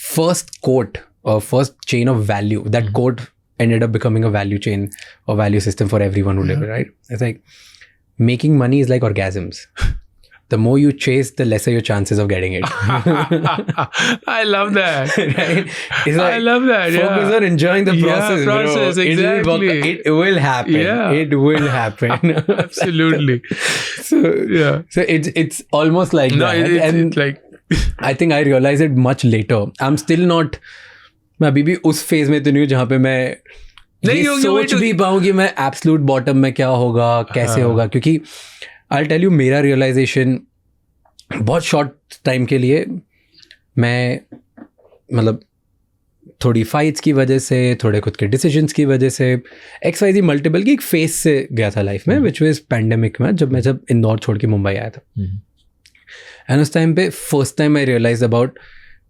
B: first quote or first chain of value. That quote ended up becoming a value chain or value system for everyone who live it, right? It's like, making money is like orgasms. The more you chase, the lesser your chances of getting it.
A: I love that.
B: Right? It's
A: I love that.
B: Focus on enjoying the process,
A: Yeah, process,
B: bro.
A: exactly.
B: It will happen.
A: Yeah.
B: It will happen.
A: Absolutely.
B: So it's almost like that.
A: It's like
B: I think I realized it much later. I'm still not. मैं अभी भी उस phase में तो नहीं हूँ जहाँ पे मैं ये सोच भी पाऊँ कि मैं एब्सोल्यूट बॉटम में क्या होगा, कैसे होगा, क्योंकि आई टेल यू मेरा रियलाइजेशन बहुत शॉर्ट टाइम के लिए, मैं मतलब थोड़ी फाइट्स की वजह से, थोड़े खुद के डिसीजंस की वजह से, XYZ मल्टीपल की एक फेज से गया था लाइफ में, विच वाज पैंडेमिक में, जब इंदौर छोड़ के मुंबई आया था। एंड उस टाइम पे first time I realize about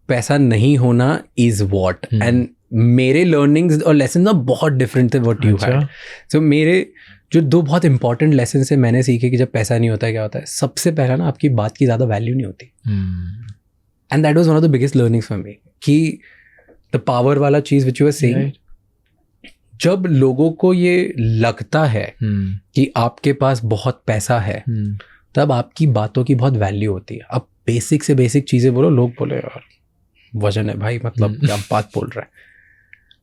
B: पैसा नहीं होना इज वॉट, एंड मेरे लर्निंग्स और लेसन ना बहुत डिफरेंट थे व्हाट यू हैड। सो मेरे जो दो बहुत इंपॉर्टेंट लेसन से मैंने सीखे कि जब पैसा नहीं होता है क्या होता है। सबसे पहला ना, आपकी बात की ज़्यादा वैल्यू नहीं होती, and that was one of the biggest learnings for me, कि द पावर वाला चीज़ विच यू आर सेइंग, जब लोगों को ये लगता है कि आपके पास बहुत पैसा है, तब आपकी बातों की बहुत वैल्यू होती है। अब बेसिक से बेसिक चीज़ें बोलो, लोग बोले यार वजन है भाई, मतलब क्या बात बोल रहा है,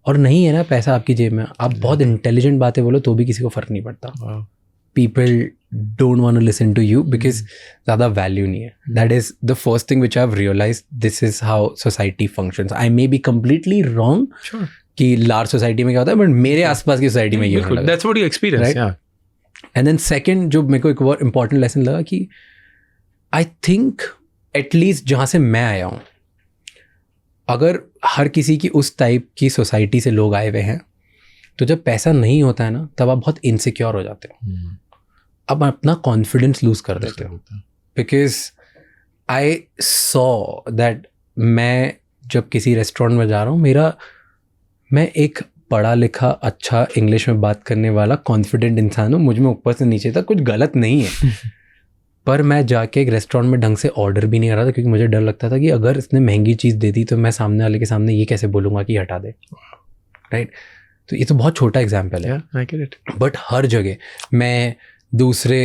B: और नहीं है ना पैसा आपकी जेब में, आप बहुत इंटेलिजेंट बातें बोलो तो भी किसी को फ़र्क नहीं पड़ता। People don't want to listen to you because ज़्यादा वैल्यू नहीं है। That is the first thing which I have realized, this is how society functions. I may be completely wrong कि लार्ज सोसाइटी में क्या होता है, बट मेरे आसपास की सोसाइटी में ये होता है।
A: That's what you experience, right?
B: And then second जो मेरे को एक और इम्पॉर्टेंट लेसन लगा कि आई थिंक एटलीस्ट जहाँ से मैं आया हूँ, अगर हर किसी की उस टाइप की सोसाइटी से लोग आए हुए हैं, तो जब पैसा नहीं होता है ना, तब आप बहुत इनसिक्योर हो जाते हो, आप अपना कॉन्फिडेंस लूज कर देते हो। बिकॉज आई सॉ दैट मैं जब किसी रेस्टोरेंट में जा रहा हूँ, मैं एक पढ़ा लिखा अच्छा इंग्लिश में बात करने वाला कॉन्फिडेंट इंसान हूँ, मुझ में ऊपर से नीचे तक कुछ गलत नहीं है। पर मैं जाके एक रेस्टोरेंट में ढंग से ऑर्डर भी नहीं कर रहा था, क्योंकि मुझे डर लगता था कि अगर इसने महंगी चीज़ दे दी तो मैं सामने वाले के सामने ये कैसे बोलूँगा कि हटा दे, राइट? तो ये तो बहुत छोटा एग्जाम्पल है, बट हर जगह मैं दूसरे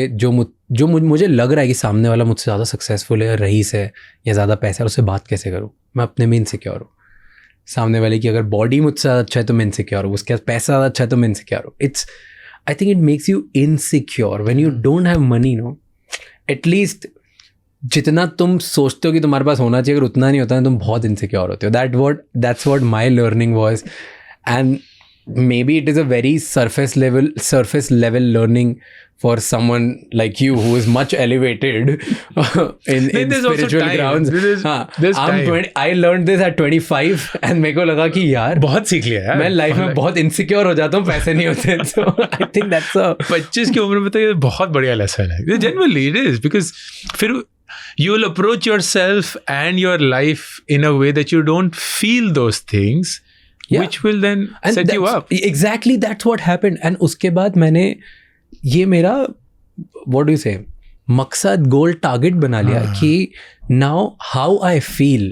B: मुझे लग रहा है कि सामने वाला मुझसे ज़्यादा सक्सेसफुल है, रईस है या ज़्यादा पैसा है, उससे बात कैसे करूँ? मैं अपने में इनसिक्योर हूँ। सामने वाले की अगर बॉडी मुझसे ज़्यादा अच्छा है तो मैं इनसिक्योर हूँ, उसके पास पैसा ज़्यादा अच्छा है तो मैं इनसिक्योर हूँ। I think it makes you insecure when you don't have money, no. At least जितना तुम सोचते हो कि तुम्हारे पास होना चाहिए, अगर उतना नहीं होता है तुम बहुत इनसिक्योर होते हो। That's what my learning was, and may be it is a very surface level learning for someone like you who is much elevated in spiritual grounds. I learned this at 25 and मेरे को लगा कि यार
A: बहुत सीख लिया यार,
B: मैं लाइफ में बहुत इनसिक्योर हो जाता हूँ, पैसे नहीं होते। So I think that's
A: 25 की उम्र में तो ये बहुत बढ़िया लेसन है। Genuinely it is, because फिर you will approach yourself and your life in a way that you don't feel those things, which will then set you up.
B: Exactly, that's what happened. And उसके बाद मैंने ये मेरा what do you say मकसद, गोल, target बना लिया कि now how I feel,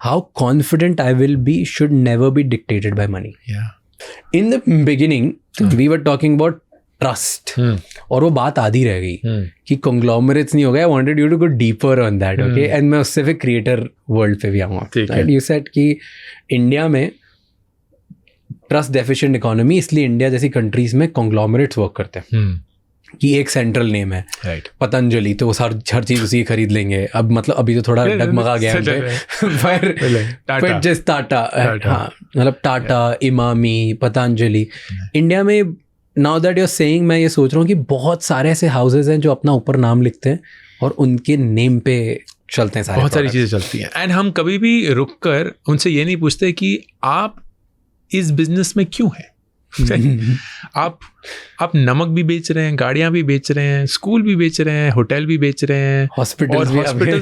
B: how confident I will be should never be dictated by money. In the beginning we were talking about trust, और वो बात आधी रह गई कि conglomerates नहीं हो गया। I wanted you to go deeper on that, okay? And मैं उससे फिर क्रिएटर वर्ल्ड पे भी आऊँगा। You said कि इंडिया में ट्रस्ट डेफिशिएंट इकोनॉमी, इसलिए इंडिया जैसी कंट्रीज में कॉन्ग्लोमरेट्स वर्क करते हैं कि एक सेंट्रल नेम है, पतंजली, तो वो हर चीज उसी खरीद लेंगे। अब मतलब अभी तो थोड़ा डगमगा गया पर जस्ट टाटा, हाँ, मतलब टाटा, इमामी, पतंजलि। इंडिया में now that you're saying, मैं ये सोच रहा हूँ कि बहुत सारे ऐसे houses हैं जो अपना ऊपर नाम लिखते हैं और उनके नेम पे चलते हैं सारे
A: बहुत सारी
B: products.
A: चीज़ें चलती हैं एंड हम कभी भी रुक कर उनसे ये नहीं पूछते कि आप इस बिजनेस में क्यों हैं. आप नमक भी बेच रहे हैं, गाड़ियां भी बेच रहे हैं, स्कूल भी बेच रहे हैं, होटल भी बेच रहे हैं,
B: हॉस्पिटल्स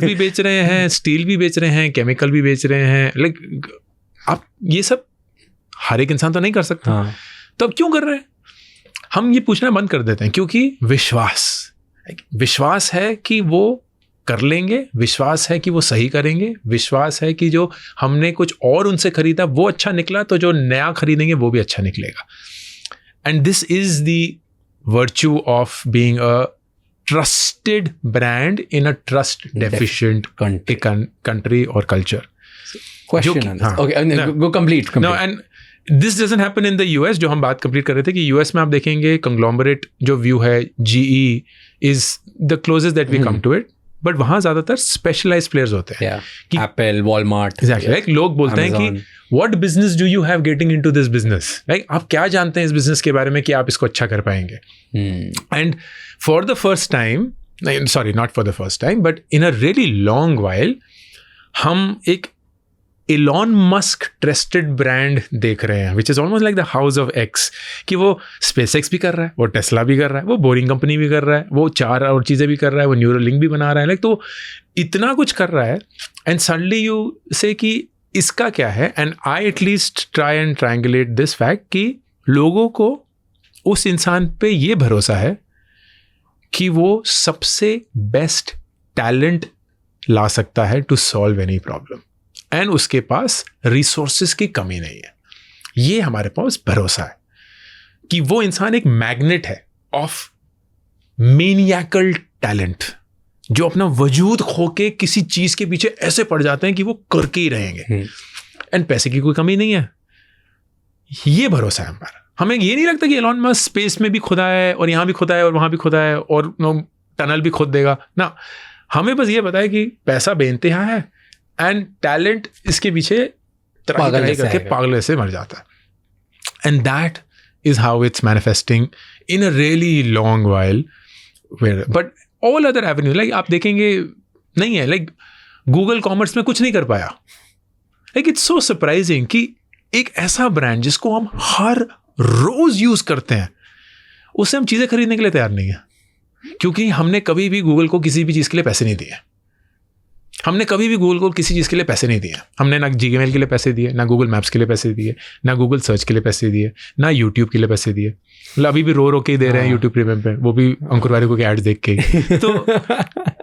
A: भी बेच रहे हैं, स्टील भी बेच रहे हैं, केमिकल भी बेच रहे हैं. लाइक आप ये सब हर एक इंसान तो नहीं कर सकता.
B: हाँ.
A: तो अब क्यों कर रहे हैं? हम ये पूछना बंद कर देते हैं क्योंकि विश्वास है कि वो कर लेंगे, विश्वास है कि वो सही करेंगे, विश्वास है कि जो हमने कुछ और उनसे खरीदा वो अच्छा निकला तो जो नया खरीदेंगे वो भी अच्छा निकलेगा. And this is the virtue of being a trusted brand in a trust deficient country और culture.
B: Question on this. Okay, go complete.
A: No, and this doesn't happen in the US. जो हम बात कंप्लीट कर रहे थे कि US में आप देखेंगे conglomerate जो व्यू है, GE is the closest that we come to it. But वहाँ ज़्यादातर स्पेशलाइज्ड प्लेयर्स होते हैं.
B: Apple, Walmart.
A: Exactly. Like लोग बोलते हैं कि what business do you have getting into this business? Like आप क्या जानते हैं इस बिजनेस के बारे में कि आप इसको अच्छा कर पाएंगे? And for the first time, sorry, not for the first time, but in a really long while, हम एक एलॉन मस्क ट्रस्टेड ब्रांड देख रहे हैं which is almost like the house of x. कि वो स्पेसएक्स भी कर रहा है, वो टेस्ला भी कर रहा है, वो बोरिंग कंपनी भी कर रहा है, वो 4 और चीज़ें भी कर रहा है, वो न्यूरोलिंक भी बना रहा है. लाइक तो इतना कुछ कर रहा है एंड सडनली यू से कि इसका क्या है. And I at least try and triangulate this fact कि लोगों को उस इंसान पे ये भरोसा है कि वो सबसे बेस्ट टैलेंट ला सकता है to solve any problem and उसके पास रिसोर्सेज की कमी नहीं है. ये हमारे पास भरोसा है कि वो इंसान एक मैग्नेट है ऑफ मेनियाकल टैलेंट जो अपना वजूद खो के किसी चीज के पीछे ऐसे पड़ जाते हैं कि वो करके ही रहेंगे एंड पैसे की कोई कमी नहीं है. ये भरोसा है हमारा. हमें ये नहीं लगता कि एलॉन मस्क स्पेस में भी खुदा है और यहाँ भी खुदा है और वहाँ भी खुदा है और टनल भी खोद देगा ना. हमें बस ये पता है कि पैसा बेइंतहा है एंड टैलेंट इसके पीछे तरह करके पागल से मर जाता है. And that is how it's manifesting in a really long while. But all other Avenue like आप देखेंगे नहीं है. लाइक गूगल कॉमर्स में कुछ नहीं कर पाया. लाइक इट्स सो सरप्राइजिंग कि एक ऐसा ब्रांड जिसको हम हर रोज यूज करते हैं उससे हम चीज़ें खरीदने के लिए तैयार नहीं है क्योंकि हमने कभी भी गूगल को किसी भी चीज़ के लिए पैसे नहीं दिए. हमने कभी भी गूगल को किसी चीज़ के लिए पैसे नहीं दिए. हमने ना Gmail के लिए पैसे दिए, ना गूगल मैप्स के लिए पैसे दिए, ना गूगल सर्च के लिए पैसे दिए, ना यूट्यूब के लिए पैसे दिए. मतलब अभी भी रो के ही दे रहे हैं यूट्यूब प्रीमियम पे, वो भी अंकुर वारिको के एड्स देख के.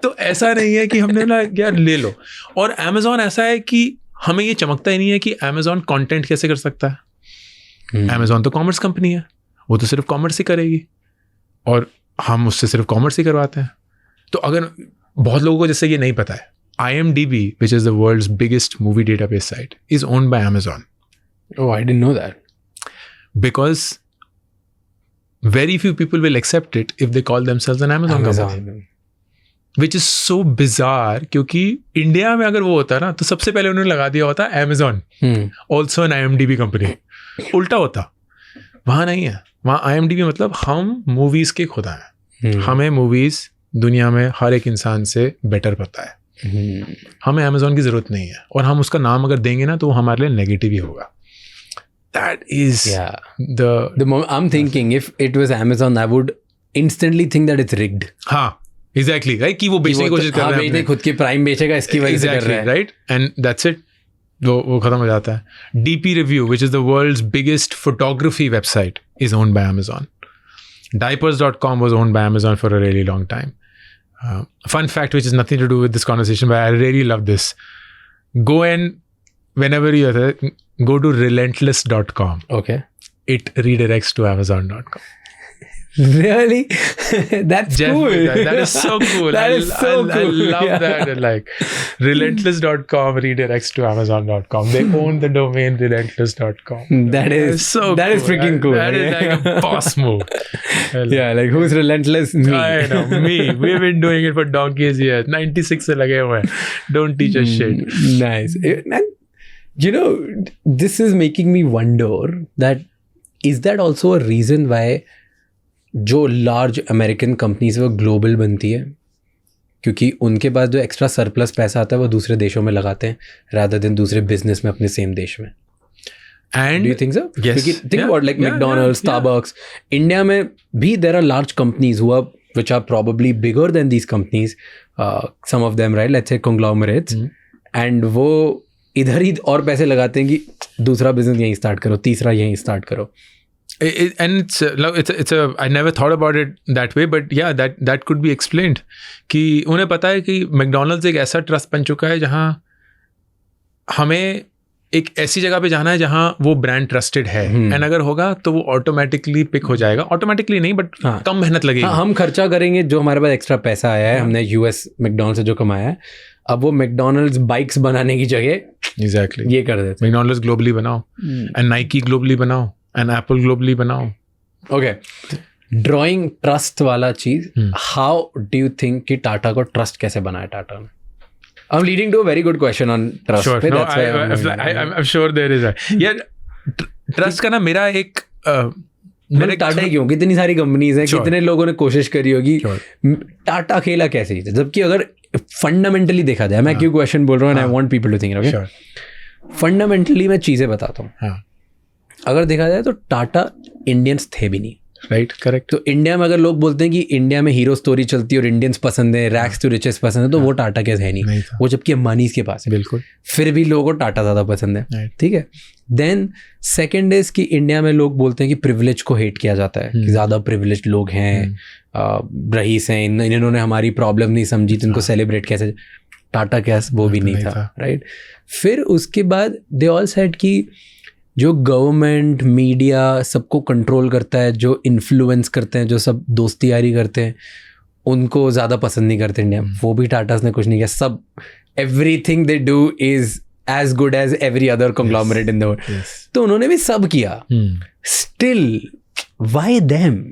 A: तो ऐसा नहीं है कि हमने ना यार ले लो. और अमेजोन ऐसा है कि हमें ये चमकता ही नहीं है कि अमेजोन कंटेंट कैसे कर सकता है. अमेजोन तो कॉमर्स कंपनी है, वो तो सिर्फ कॉमर्स ही करेगी और हम उससे सिर्फ कॉमर्स ही करवाते हैं. तो अगर बहुत लोगों को जैसे ये नहीं पता है, IMDb, which is the world's biggest movie database site, is owned by Amazon.
B: Oh, I didn't know that.
A: Because very few people will accept it if they call themselves an Amazon company. Which is so bizarre क्योंकि India में अगर वो होता ना तो सबसे पहले उन्होंने लगा दिया होता Amazon, also an IMDb company. उल्टा होता. वहाँ नहीं है. वहाँ IMDb मतलब हम मूवीज के खुदा हैं. हमें मूवीज दुनिया में हर एक इंसान से बेटर पता है. हमें अमेजोन की जरूरत नहीं है और हम उसका नाम अगर देंगे ना तो वो हमारे लिए नेगेटिव ही होगा. That is the
B: moment I'm thinking if it was Amazon I would instantly think that it's rigged.
A: हाँ exactly right कि वो बेचने की कोशिश कर रहे हैं.
B: खुद की प्राइम बेचेगा इसकी वजह से कर रहा है.
A: Right and that's it. वो खत्म हो जाता है. DP Review, which is the world's biggest photography website, is owned by Amazon. Diapers.com was owned by Amazon for a really long time. Fun fact, which has nothing to do with this conversation, but I really love this. Go and whenever you're there, go to relentless.com.
B: Okay.
A: It redirects to amazon.com.
B: Really? That's cool.
A: That is so cool.
B: That is so cool.
A: I love that. And like relentless.com redirects to amazon.com. They own the domain relentless.com.
B: That is so cool. That is freaking cool.
A: That is like a boss move.
B: Yeah, like who's relentless? Me.
A: I know, me. We've been doing it for donkeys years. 96 se lage hue. Don't teach us shit.
B: Nice. And you know, this is making me wonder that is that also a reason why जो large American companies वो global बनती है क्योंकि उनके पास जो extra surplus पैसा आता है वो दूसरे देशों में लगाते हैं रादर देन दूसरे बिजनेस में अपने सेम देश में.
A: And
B: Do you think so?
A: Yes.
B: क्योंकि think
A: Yeah.
B: about like
A: Yeah,
B: McDonald's,
A: yeah,
B: Starbucks. India में भी there are large companies which are probably bigger than these companies. Some of them, right? Let's say conglomerates. And वो इधर ही और पैसे लगाते हैं कि दूसरा बिजनेस यहीं स्टार्ट करो, तीसरा यहीं स्टार्ट करो.
A: And it's a I never thought about it that way, but yeah, that could be explained कि उन्हें पता है कि मैकडॉनल्ड्स एक ऐसा ट्रस्ट बन चुका है जहाँ हमें एक ऐसी जगह पे जाना है जहाँ वो ब्रांड ट्रस्टेड है. एंड अगर होगा तो वो ऑटोमेटिकली पिक हो जाएगा. ऑटोमेटिकली नहीं, बट कम मेहनत लगेगी.
B: हम खर्चा करेंगे जो हमारे पास एक्स्ट्रा पैसा आया है, हमने यूएस मैकडॉनल्ड्स से जो कमाया है, अब वो मैकडॉनल्ड्स बाइक्स बनाने की जगह
A: एग्जैक्टली
B: ये कर देते हैं.
A: मैकडॉनल्ड्स ग्लोबली बनाओ, एंड नाइकी ग्लोबली बनाओ, एंड एप्पल ग्लोबली बनाओ.
B: ओके, ड्राइंग ट्रस्ट वाला चीज, हाउ डू यू थिंक कि टाटा को ट्रस्ट कैसे बनाया टाटा ने? I'm leading to a very good question on trust.
A: Sure. No,
B: That's why
A: I'm sure there is a. Yeah, trust का ना मेरा एक
B: मैंने टाटा ही क्यों, कितनी सारी कंपनीज हैं, कितने लोगों ने कोशिश करी होगी. टाटा खेला कैसे ही, जबकि अगर फंडामेंटली देखा जाए, मैं क्यों क्वेश्चन बोल रहा हूँ, I want people to think. Okay, fundamentally मैं चीजें बताता हूँ. अगर देखा जाए तो टाटा इंडियंस थे भी नहीं.
A: Right, correct.
B: तो इंडिया में अगर लोग बोलते हैं कि इंडिया में हीरो स्टोरी चलती है और इंडियंस पसंद है, रैक्स टू रिचेस पसंद है, तो वो टाटा के है नहीं. वो जबकि अंबानीज के पास है.
A: बिल्कुल.
B: फिर भी लोगों को टाटा ज़्यादा पसंद है. ठीक है. देन सेकेंड इज कि इंडिया में लोग बोलते हैं कि प्रिविलेज को हेट किया जाता है, कि ज़्यादा प्रिविलेज लोग हैं, रईस हैं, इन्होंने हमारी प्रॉब्लम नहीं समझी तो इनको सेलिब्रेट कैसे. टाटा क्या वो भी नहीं था. राइट. फिर उसके बाद दे ऑल सेड कि जो गवर्नमेंट मीडिया सबको कंट्रोल करता है, जो इन्फ्लुएंस करते हैं, जो सब दोस्ती यारी करते हैं, उनको ज़्यादा पसंद नहीं करते इंडिया. वो भी टाटास ने कुछ नहीं किया. सब everything they do is as good as every other conglomerate in the world. तो उन्होंने भी सब किया. Still why them?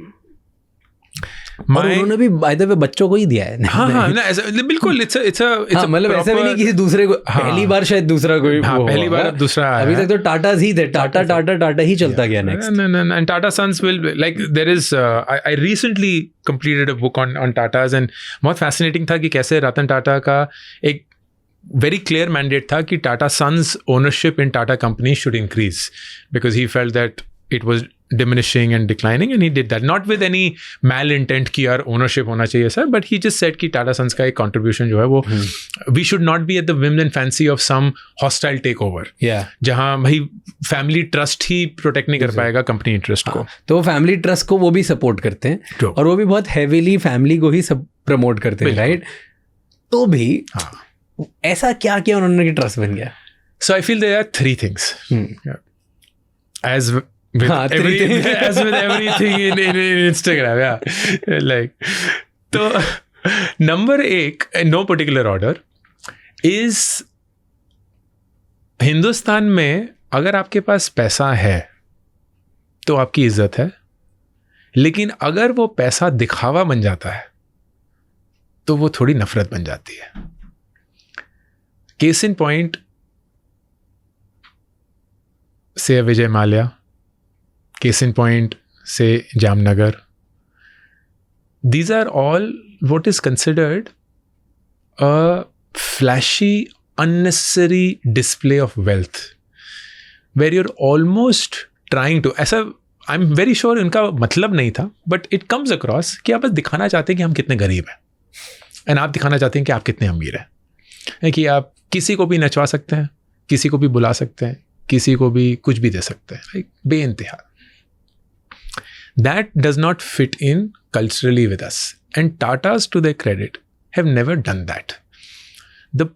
B: उन्होंने भी बाय द वे बच्चों को ही दिया है.
A: हाँ, ना ऐसा बिल्कुल.
B: मतलब ऐसा भी नहीं किसी दूसरे को. पहली बार शायद दूसरा कोई,
A: पहली बार दूसरा.
B: अभी तक तो टाटा ही थे. टाटा ही चलता गया next.
A: And Tata Sons will, like, there is I recently completed a book on Tatas, and बहुत fascinating था कि कैसे रतन टाटा का एक very clear mandate था कि Tata Sons ownership in Tata company should increase because he felt that it was diminishing and declining, and he did that not with any malintent कि यार ownership होना चाहिए sir, but he just said कि Tata Sons का एक contribution जो है वो we should not be at the whim and fancy of some hostile takeover. जहाँ भाई family trust ही protect नहीं कर पाएगा company interest को.
B: तो वो family trust को वो भी support करते हैं और वो भी बहुत heavily family को ही सब promote करते हैं, right? तो भी ऐसा क्या किया उन्होंने कि trust बन गया?
A: So I feel there are three things. As with everything in Instagram, yeah. Like, so number 1, in no particular order, is Hindustan में अगर आपके पास पैसा है तो आपकी इज्जत है, लेकिन अगर वो पैसा दिखावा बन जाता है तो वो थोड़ी नफरत बन जाती है. केस इन पॉइंट से Vijay Mallya, case in point से Jamnagar. These are all what is considered a flashy, unnecessary display of wealth, where you're almost trying to, ऐसा I'm very sure उनका मतलब नहीं था, but it comes across कि आप बस दिखाना चाहते हैं कि हम कितने गरीब हैं, and आप दिखाना चाहते हैं कि आप कितने अमीर हैं, कि आप किसी को भी नचवा सकते हैं, किसी को भी बुला सकते हैं, किसी को भी कुछ भी दे सकते हैं, like बेइंतहा. That does not fit in culturally with us. And Tatas, to their credit, have never done that. The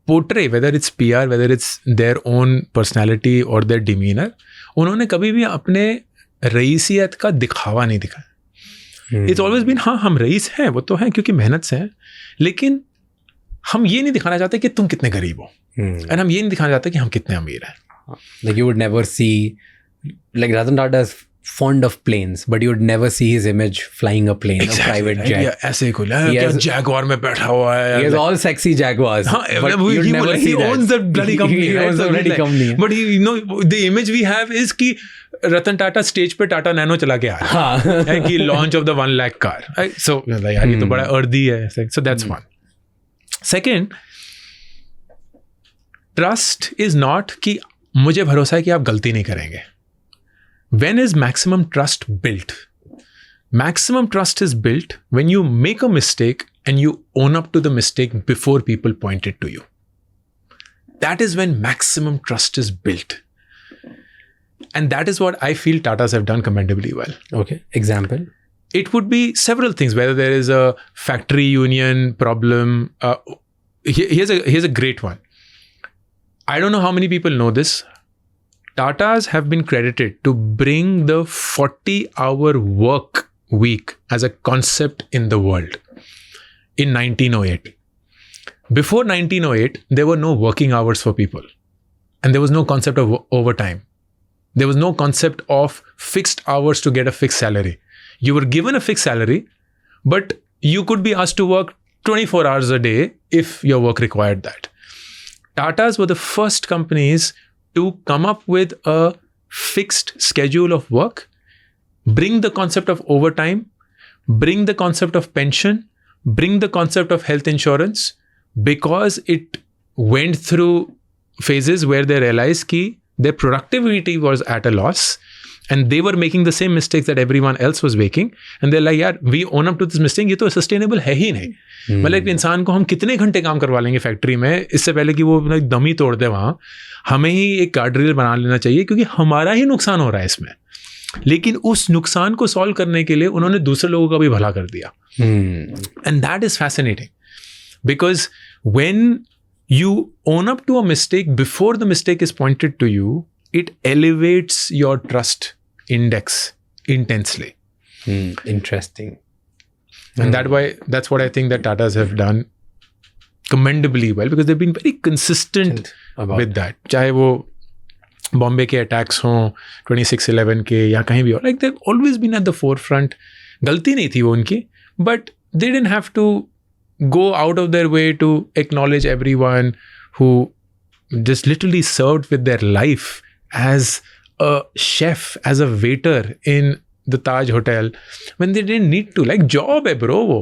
A: portray, whether it's PR, whether it's their own personality or their demeanor, उन्होंने कभी भी अपने रईसियत का दिखावा नहीं दिखाया. It's always been, हाँ हम रईस हैं, वो तो हैं क्योंकि मेहनत से हैं, लेकिन हम ये नहीं दिखाना चाहते कि तुम कितने गरीब हो, और हम ये नहीं दिखाना चाहते कि हम कितने अमीर हैं.
B: Like you would never see, like Ratan Tata is fond of planes, but you'd never see his image flying a plane, a private jet.
A: Yeah, ऐसे ही खुला है क्या जैगुआर में बैठा हुआ है.
B: He has all sexy Jaguars.
A: But you'd never see that. He owns that bloody company.
B: He owns the bloody company.
A: But you know, the image we have is कि Ratan Tata stage पे टाटा नैनो चला के आया है कि launch of the 1 lakh car. So यार ये तो बड़ा अर्दी है. So that's one. Second, trust is not कि मुझे भरोसा है कि आप गलती नहीं करेंगे. When is maximum trust built? Maximum trust is built when you make a mistake and you own up to the mistake before people point it to you. That is when maximum trust is built. And that is what I feel Tatas have done commendably well.
B: Okay, example?
A: It would be several things, whether there is a factory union problem. Here's a great one. I don't know how many people know this. Tatas have been credited to bring the 40-hour work week as a concept in the world in 1908. Before 1908, there were no working hours for people. And there was no concept of overtime. There was no concept of fixed hours to get a fixed salary. You were given a fixed salary, but you could be asked to work 24 hours a day if your work required that. Tatas were the first companies to come up with a fixed schedule of work, bring the concept of overtime, bring the concept of pension, bring the concept of health insurance, because it went through phases where they realized that their productivity was at a loss and they were making the same mistakes that everyone else was making. And they're like, यार, we own up to this mistake. ये तो sustainable है ही नहीं. मतलब एक इंसान को हम कितने घंटे काम करवा लेंगे फैक्ट्री में, इससे पहले कि वो दम ही तोड़ दे वहाँ, हमें ही एक गार्डरेल बना लेना चाहिए क्योंकि हमारा ही नुकसान हो रहा है इसमें. लेकिन उस नुकसान को सॉल्व करने के लिए उन्होंने दूसरे लोगों का भी भला कर दिया. And that is fascinating because when you own up to a mistake before the mistake is pointed to you, it elevates your trust index intensely.
B: Interesting.
A: And that's what I think that Tatas have done commendably well, because they've been very consistent with that. चाहे वो बॉम्बे के attacks हों 26/11 के या कहीं भी हो, like they've always been at the forefront. गलती नहीं थी वो उनकी, but they didn't have to go out of their way to acknowledge everyone who just literally served with their life as a chef, as a waiter in the Taj Hotel, when they didn't need to. Like, job hai bro, wo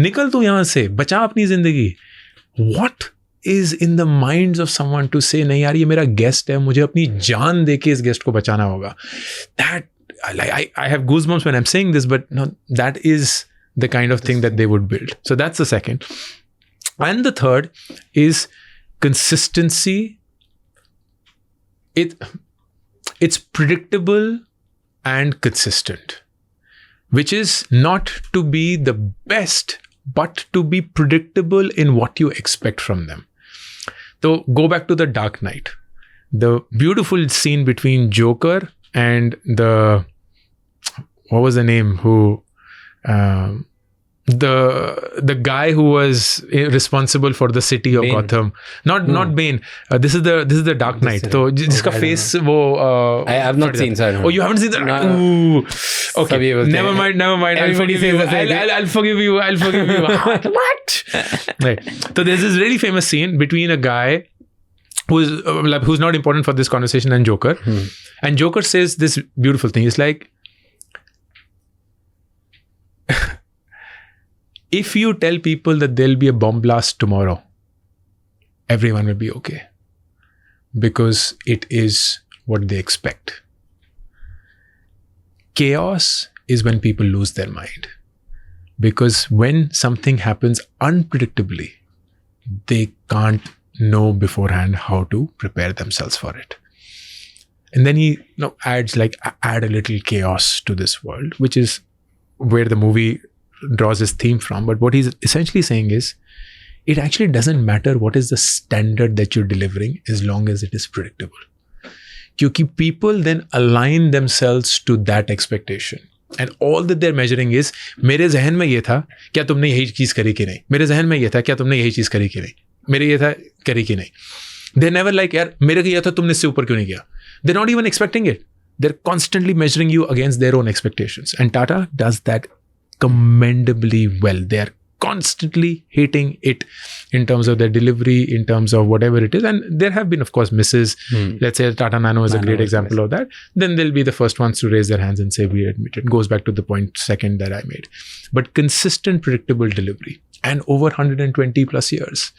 A: nikal tu yahan se, bacha apni zindagi. What is in the minds of someone to say, nahi yaar, ye mera guest hai, mujhe apni jaan de ke is guest ko bachana hoga. That, I have goosebumps when I'm saying this, but no, that is the kind of thing that they would build. So that's the second. And the third is consistency. It's predictable and consistent, which is not to be the best, but to be predictable in what you expect from them. So go back to The Dark Knight. The beautiful scene between Joker and what was the name who... the guy who was responsible for the city of Bane. Gotham, not Bane. This is the Dark Knight. So jiska face wo
B: I have not seen, sir.
A: Oh, you haven't seen that? No. Ooh. Okay. Never mind.
B: Everybody
A: I'll forgive you. What? Right. So there's this really famous scene between a guy who's not important for this conversation and Joker. And Joker says this beautiful thing. It's like, if you tell people that there'll be a bomb blast tomorrow, everyone will be okay. Because it is what they expect. Chaos is when people lose their mind. Because when something happens unpredictably, they can't know beforehand how to prepare themselves for it. And then he add a little chaos to this world, which is where the movie draws his theme from. But what he's essentially saying is, it actually doesn't matter what is the standard that you're delivering as long as it is predictable. Because people then align themselves to that expectation. And all that they're measuring is, मेरे ज़हन में ये था, क्या तुमने यही चीज़ करी कि नहीं? मेरे ज़हन में ये था, क्या तुमने यही चीज़ करी कि नहीं? मेरे ये था, करी कि नहीं? They're never like, यार मेरे को ये था, तुमने इससे ऊपर क्यों नहीं किया? They're not even expecting it. They're constantly measuring you against their own expectations. And Tata does that commendably well. They are constantly hitting it in terms of their delivery, in terms of whatever it is. And there have been, of course, misses. Let's say Tata Nano is a great example of that. Then they'll be the first ones to raise their hands and say, we admit it. Goes back to the point second that I made. But consistent, predictable delivery and over 120 plus years.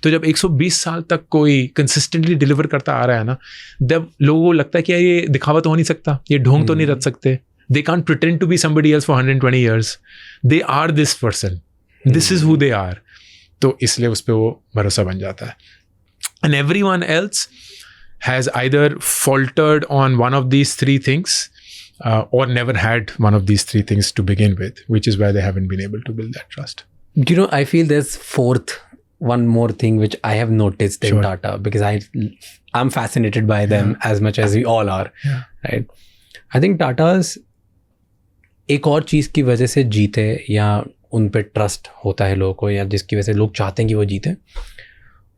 A: तो जब 120 साल तक कोई consistently deliver करता आ रहा है ना, जब लोगों को लगता है कि यार ये दिखावा तो हो नहीं सकता, ये ढोंग तो नहीं रच सकते, they can't pretend to be somebody else for 120 years. They are this person. This is who they are. तो इसलिए उस पर वो भरोसा बन जाता है. And everyone else has either faltered on one of these three things or never had one of these three things to begin with, which is why they haven't been able to build that trust.
B: You know, I feel there's one more thing which I have noticed in Tata, because I'm fascinated by them as much as we all are.
A: Yeah.
B: Right? I think Tata's एक और चीज़ की वजह से जीते, या उन पे trust होता है लोगों को, या जिसकी वजह से लोग चाहते हैं कि वो जीते,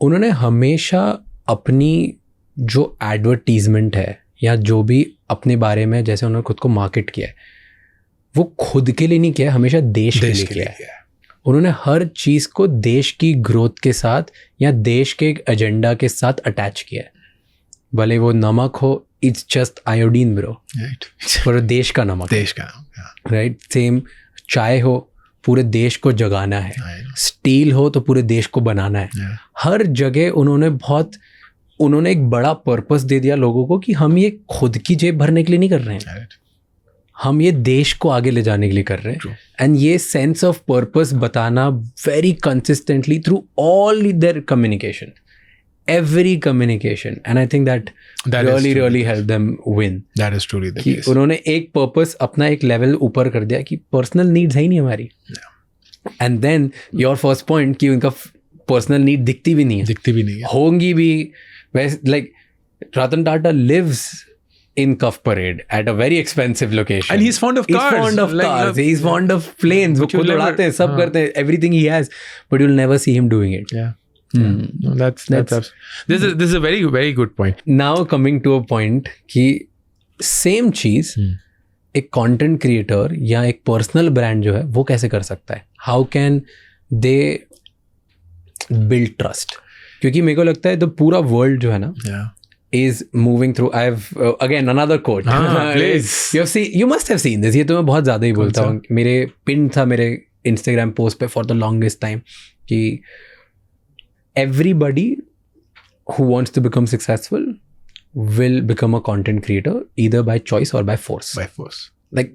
B: उन्होंने हमेशा अपनी जो एडवर्टीजमेंट है या जो भी अपने बारे में जैसे उन्होंने खुद को मार्केट किया है, वो खुद के लिए नहीं किया है, हमेशा देश के लिए किया है. उन्होंने हर चीज़ को देश की ग्रोथ के साथ या देश के एक एजेंडा के साथ अटैच किया है. भले वो नमक हो, इट्स जस्ट आयोडीन ब्रो, पर देश का नमक,
A: देश का,
B: राइट. सेम चाय हो, पूरे देश को जगाना है. स्टील हो तो पूरे देश को बनाना है. हर जगह उन्होंने एक बड़ा पर्पस दे दिया लोगों को कि हम ये खुद की जेब भरने के लिए नहीं कर रहे हैं, हम ये देश को आगे ले जाने के लिए कर रहे हैं. एंड ये सेंस ऑफ पर्पस बताना very consistently through all there communication, every communication, and I think that really helped them win.
A: That is truly the case.
B: उन्होंने एक पर्पस अपना एक लेवल ऊपर कर दिया कि पर्सनल नीड्स है ही नहीं हमारी. And then your first point कि उनका पर्सनल नीड दिखती भी नहीं है, होंगी भी. Like Ratan Tata lives in Cuff Parade at a very expensive location.
A: And he's fond of cars.
B: He's fond of cars. He's fond of planes. वो खुद उड़ाते हैं, सब करते हैं, everything he has, but you'll never see him doing it.
A: Yeah. No, that's this is a very, very good point.
B: Now coming to a point कि same चीज एक content creator या एक personal brand जो है वो कैसे कर सकता है? How can they build trust? क्योंकि मेरे को लगता है तो पूरा world जो है ना is moving through. I've again another quote.
A: Please.
B: You must have seen this. ये तो मैं बहुत ज़्यादा ही बोलता हूँ. मेरे pin था मेरे Instagram post पे for the longest time कि everybody who wants to become successful will become a content creator either by choice or by force. Like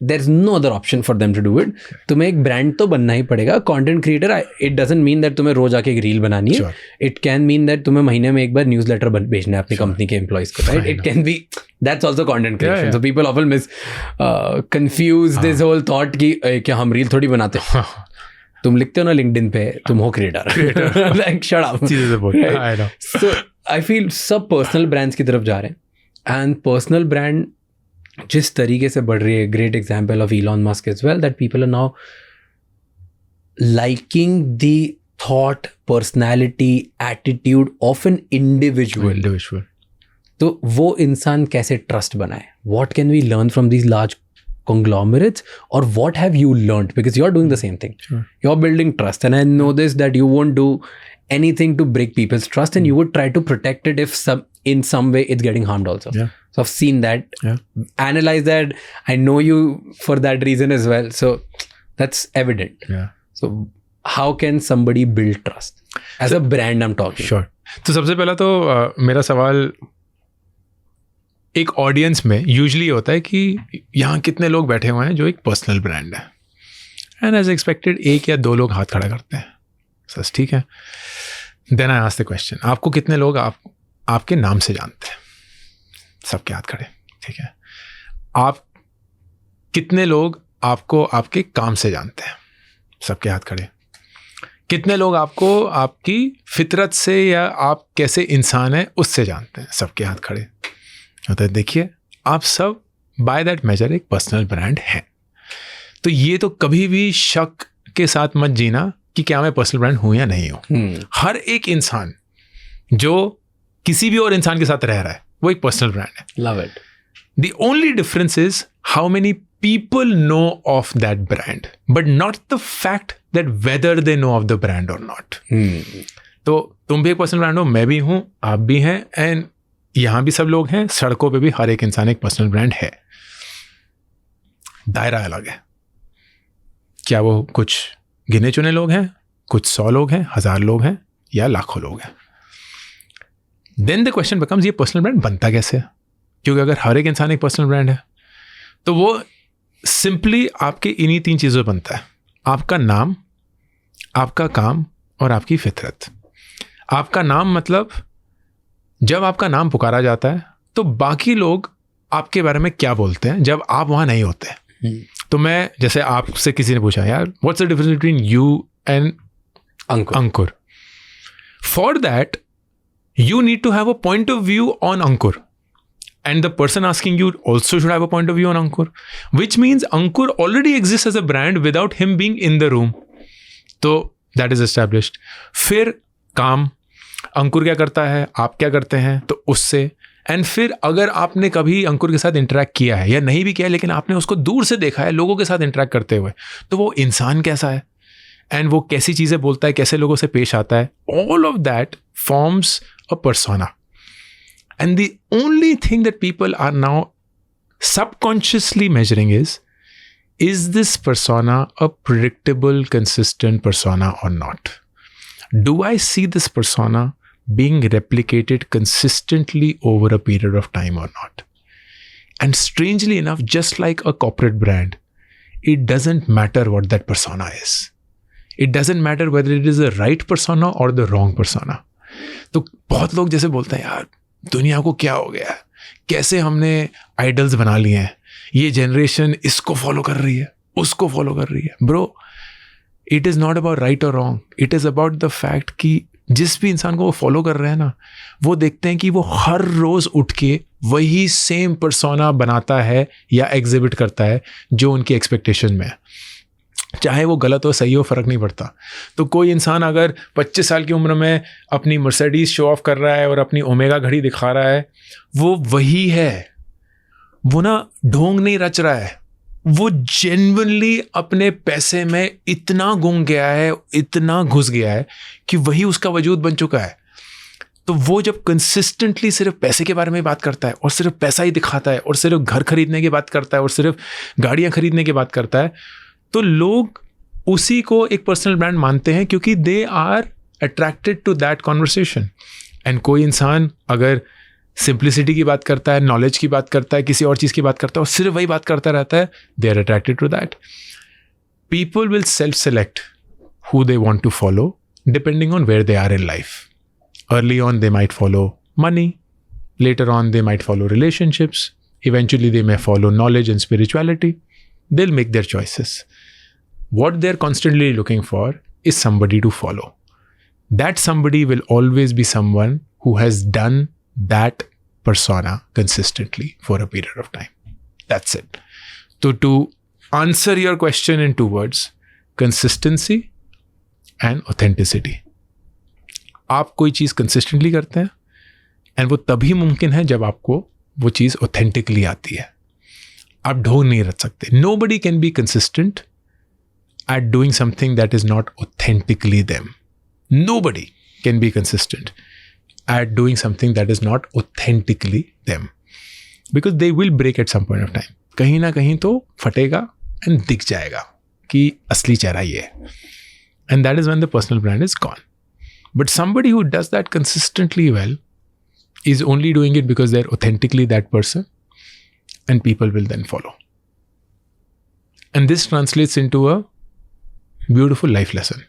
B: there's no other option for them to do it. तुम्हें एक brand तो बनना ही पड़ेगा. Content creator, it doesn't mean that तुम्हें रोज आके एक reel बनानी है. It can mean that तुम्हें महीने में एक बार newsletter भेजना है अपनी कंपनी के employees को. Right? It can be, that's also content creation. So people often confuse this whole thought कि क्या हम रील थोड़ी बनाते हैं. तुम लिखते हो ना लिंक्डइन पे, तुम हो creator. Like shut up. So I feel सब पर्सनल ब्रांड्स की तरफ जा रहे हैं, एंड पर्सनल ब्रांड जिस तरीके से बढ़ रही है, great example of Elon Musk as well, that people are now liking the thought, personality, attitude of an individual. तो वो इंसान कैसे ट्रस्ट बनाए? What can we learn from these large conglomerates, or what have you learned? Because you're doing the same thing. You're building trust, and I know this, that you won't do anything to break people's trust, and you would try to protect it if in some way it's getting harmed also. So I've seen that, analyze that. I know you for that reason as well, so that's evident. So how can somebody build trust as a brand? I'm talking.
A: Sure. तो सबसे पहला तो मेरा सवाल एक audience में usually होता है कि यहाँ कितने लोग बैठे हुए हैं जो एक पर्सनल ब्रांड है, एंड एज एक्सपेक्टेड एक या दो लोग हाथ खड़ा करते हैं. सच ठीक है. Then I ask the question, आपको कितने लोग आपके नाम से जानते हैं? सबके हाथ खड़े. ठीक है. आप कितने लोग आपको आपके काम से जानते हैं? सबके हाथ खड़े. कितने लोग आपको आपकी फितरत से या आप कैसे इंसान हैं उससे जानते हैं? सबके हाथ खड़े. तो देखिए, आप सब बाय दैट मेजर एक पर्सनल ब्रांड है. तो ये तो कभी भी शक के साथ मत जीना कि क्या मैं पर्सनल ब्रांड हूं या नहीं हूं. हर एक इंसान जो किसी भी और इंसान के साथ रह रहा है वो एक पर्सनल ब्रांड है.
B: Love it.
A: The only difference is how many people know of that brand, but not the fact that whether they know of the brand or not. तो तुम भी एक पर्सनल ब्रांड हो, मैं भी हूं, आप भी हैं, एंड यहां भी सब लोग हैं, सड़कों पे भी हर एक इंसान एक पर्सनल ब्रांड है. दायरा अलग है. क्या वो कुछ गिने चुने लोग हैं, कुछ 100 लोग हैं, 1000 लोग हैं, या लाखों लोग हैं? देन द क्वेश्चन बिकम्स, ये पर्सनल ब्रांड बनता कैसे है? क्योंकि अगर हर एक इंसान एक पर्सनल ब्रांड है तो वो सिंपली आपके इन्हीं 3 चीज़ों पर बनता है. आपका नाम, आपका काम और आपकी फितरत. आपका नाम मतलब जब आपका नाम पुकारा जाता है तो बाकी लोग आपके बारे में क्या बोलते हैं जब आप वहाँ नहीं होते हैं. तो मैं, जैसे आपसे किसी ने पूछा, यार what's the difference between you and Ankur? For that you need to have a point of view on Ankur, and the person asking you also should have a point of view on Ankur, which means Ankur already exists as a brand without him being in the room. तो that is established. फिर काम, अंकुर क्या करता है, आप क्या करते हैं, तो उससे. एंड फिर अगर आपने कभी अंकुर के साथ इंटरेक्ट किया है या नहीं भी किया है, लेकिन आपने उसको दूर से देखा है लोगों के साथ इंटरेक्ट करते हुए, तो वो इंसान कैसा है एंड वो कैसी चीज़ें बोलता है, कैसे लोगों से पेश आता है, all of that forms a persona. And the only thing that people are now subconsciously measuring is this persona a predictable, consistent persona or not? Do I see this persona being replicated consistently over a period of time or not? And strangely enough, just like a corporate brand, it doesn't matter what that persona is. It doesn't matter whether it is the right persona or the wrong persona. तो बहुत लोग जैसे बोलते हैं, यार दुनिया को क्या हो गया है, कैसे हमने आइडल्स बना लिए हैं, ये जनरेशन इसको फॉलो कर रही है, उसको फॉलो कर रही है. Bro, it is not about right और wrong. It is about the fact कि जिस भी इंसान को वो फॉलो कर रहे हैं ना, वो देखते हैं कि वो हर रोज़ उठ के वही सेम पर्सोना बनाता है या एग्जिबिट करता है जो उनकी एक्सपेक्टेशन में है. चाहे वो गलत हो सही हो, फ़र्क नहीं पड़ता. तो कोई इंसान अगर 25 साल की उम्र में अपनी मर्सिडीज़ शो ऑफ कर रहा है और अपनी ओमेगा घड़ी दिखा रहा है, वो वही है. वो ना ढोंग नहीं रच रहा है, वो जेन्युइनली अपने पैसे में इतना गुम गया है, इतना घुस गया है कि वही उसका वजूद बन चुका है. तो वो जब कंसिस्टेंटली सिर्फ पैसे के बारे में बात करता है और सिर्फ पैसा ही दिखाता है और सिर्फ घर खरीदने की बात करता है और सिर्फ गाड़ियाँ खरीदने की बात करता है, तो लोग उसी को एक पर्सनल ब्रांड मानते हैं क्योंकि they are attracted to that conversation. And कोई इंसान अगर सिंप्लिसिटी की बात करता है, नॉलेज की बात करता है, किसी और चीज़ की बात करता है और सिर्फ वही बात करता रहता है, they are attracted to that. People will self select who they want to follow depending on where they are in life. Early on they might follow money, later on they might follow relationships, eventually they may follow knowledge and spirituality. They'll make their choices. What they're constantly looking for is somebody to follow. That somebody will always be someone who has done that persona consistently for a period of time. That's it. So to answer your question in 2 words, consistency and authenticity. आप कोई चीज़ consistently करते हैं and वो तभी मुमकिन है जब आपको वो चीज़ authentically आती है. आप ढोंग नहीं रच सकते. Nobody can be consistent at doing something that is not authentically them. Nobody can be consistent at doing something that is not authentically them. Because they will break at some point of time. कहीं ना कहीं तो फटेगा and दिख जाएगा कि असली चेहरा ये है. And that is when the personal brand is gone. But somebody who does that consistently well is only doing it because they're authentically that person. And people will then follow. And this translates into a beautiful life lesson.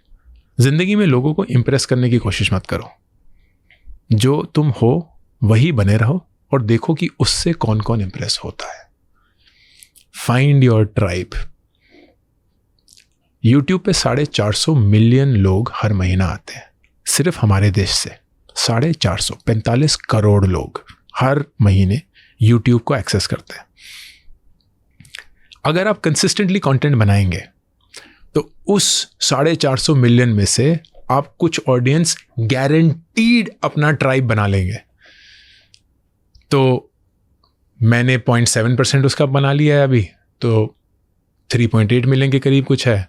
A: जिंदगी में लोगों को impress करने की कोशिश मत करो. जो तुम हो वही बने रहो और देखो कि उससे कौन कौन इम्प्रेस होता है. Find your tribe. यूट्यूब पे 450 मिलियन लोग हर महीना आते हैं सिर्फ हमारे देश से. 45 करोड़ लोग हर महीने यूट्यूब को एक्सेस करते हैं. अगर आप कंसिस्टेंटली कंटेंट बनाएंगे तो उस 450 मिलियन में से आप कुछ ऑडियंस गारंटीड अपना ट्राइब बना लेंगे. तो मैंने 0.7% उसका बना लिया है अभी, तो 3.8 मिलियन के करीब कुछ है।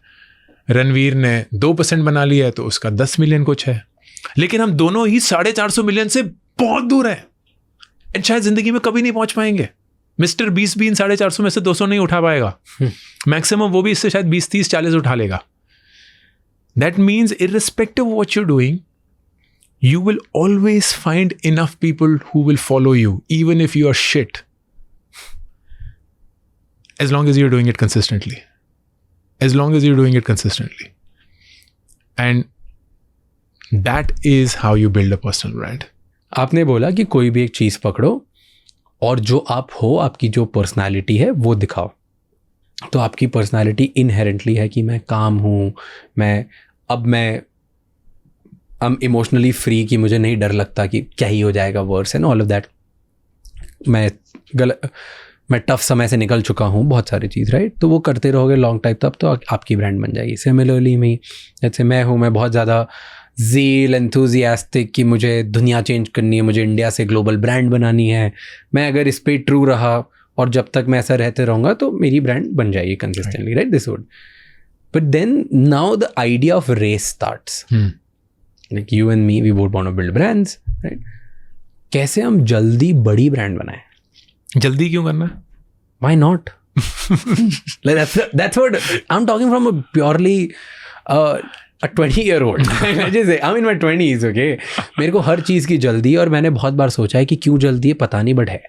A: रणवीर ने 2% बना लिया है, तो उसका 10 मिलियन कुछ है। लेकिन हम दोनों ही 450 मिलियन से बहुत दूर हैं, एंड शायद जिंदगी में कभी नहीं पहुंच पाएंगे। मिस्टर 20 भी इन 450 में से 200 नहीं उठा पाएगा, मैक्सिमम वो भी इससे शायद 20, 30, 40 उठा लेगा। That means irrespective of what you're doing, you will always find enough people who will follow you, even if you are shit, as long as you're doing it consistently. And that is how you build a personal brand.
B: आपने बोला कि कोई भी एक चीज़ पकड़ो और जो आप हो, आपकी जो पर्सनालिटी है वो दिखाओ। तो आपकी पर्सनालिटी इनहेरेंटली है कि मैं काम हूँ, मैं इमोशनली फ्री, कि मुझे नहीं डर लगता कि क्या ही हो जाएगा worse and all of that. मैं टफ समय से निकल चुका हूँ, बहुत सारी चीज़, राइट। तो वो करते रहोगे लॉन्ग टाइम, तब तो आपकी ब्रांड बन जाएगी। सिमिलरली जैसे मैं हूँ, मैं बहुत ज़्यादा ज़ील एंथुजियास्टिक कि मुझे दुनिया चेंज करनी है, मुझे इंडिया से ग्लोबल ब्रांड बनानी है। मैं अगर इस पे ट्रू रहा और जब तक मैं ऐसा रहते रहूँगा तो मेरी ब्रांड बन जाएगी consistently, right. This would, but then now the idea of race starts, like you and me, we both want to build brands, right. कैसे हम जल्दी बड़ी ब्रांड बनाएं?
A: जल्दी क्यों करना?
B: Why not? Like that's what I'm talking from a purely a 20-year-old. I'm in my 20s, okay? मेरे को हर चीज़ की जल्दी, और मैंने बहुत बार सोचा है कि क्यों जल्दी है पता नहीं, बट है।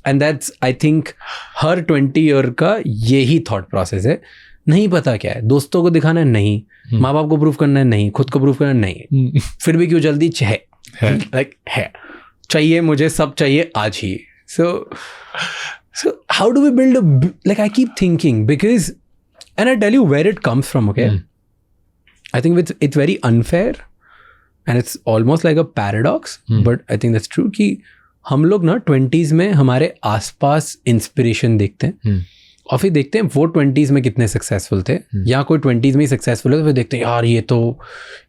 B: And that's, I think, her 20 year का यही थॉट प्रोसेस है। नहीं पता क्या है, दोस्तों को दिखाना है नहीं, माँ बाप को प्रूफ करना है नहीं, खुद को प्रूफ करना है नहीं, फिर भी क्यों जल्दी है, लाइक है चाहिए, मुझे सब चाहिए आज ही। So how do we build like I keep thinking, because, and I tell you where it comes from, okay? I think it's very unfair and it's almost like a paradox, but I think that's true कि हम लोग ना 20s में हमारे आसपास inspiration देखते हैं और फिर देखते हैं वो 20s में कितने सक्सेसफुल थे, या कोई 20s में ही सक्सेसफुल है, तो फिर देखते हैं यार ये तो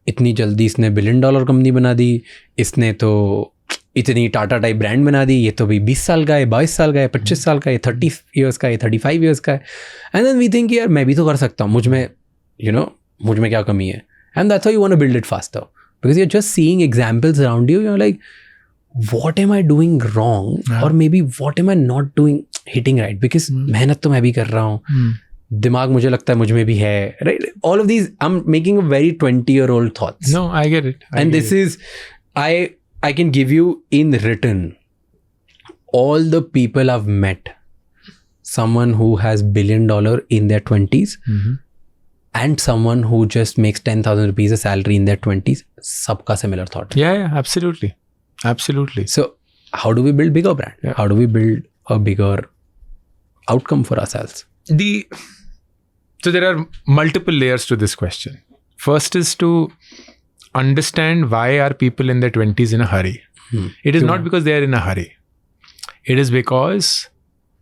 B: इतनी जल्दी इसने $1 बिलियन कंपनी बना दी, इसने तो इतनी टाटा टाइप ब्रांड बना दी, ये तो भी 20 साल का है, 22 साल का है, 25 साल का है, 30 ईयर्स का है, 35 ईयर्स का है। एंड देन वी थिंक यार मैं भी तो कर सकता हूँ, मुझ में क्या कमी है। And that's how you want to build it faster, because you are just seeing examples around you, you are like what am I doing wrong, और maybe what am I not doing hitting right, because मेहनत तो मैं भी कर रहा हूँ, दिमाग मुझे लगता है मुझ में भी है, right. All of these I am making a very 20-year-old thoughts.
A: No, I get it.
B: And this is, I can give you in written all the people I've met, someone who has $1 billion in their 20s and someone who just makes 10,000 rupees a salary in their 20s, sabka similar thought.
A: Yeah, absolutely.
B: So how do we build bigger brand? How do we build a bigger outcome for ourselves?
A: So there are multiple layers to this question. First is to understand why are people in their 20s in a hurry. It is not because they are in a hurry. It is because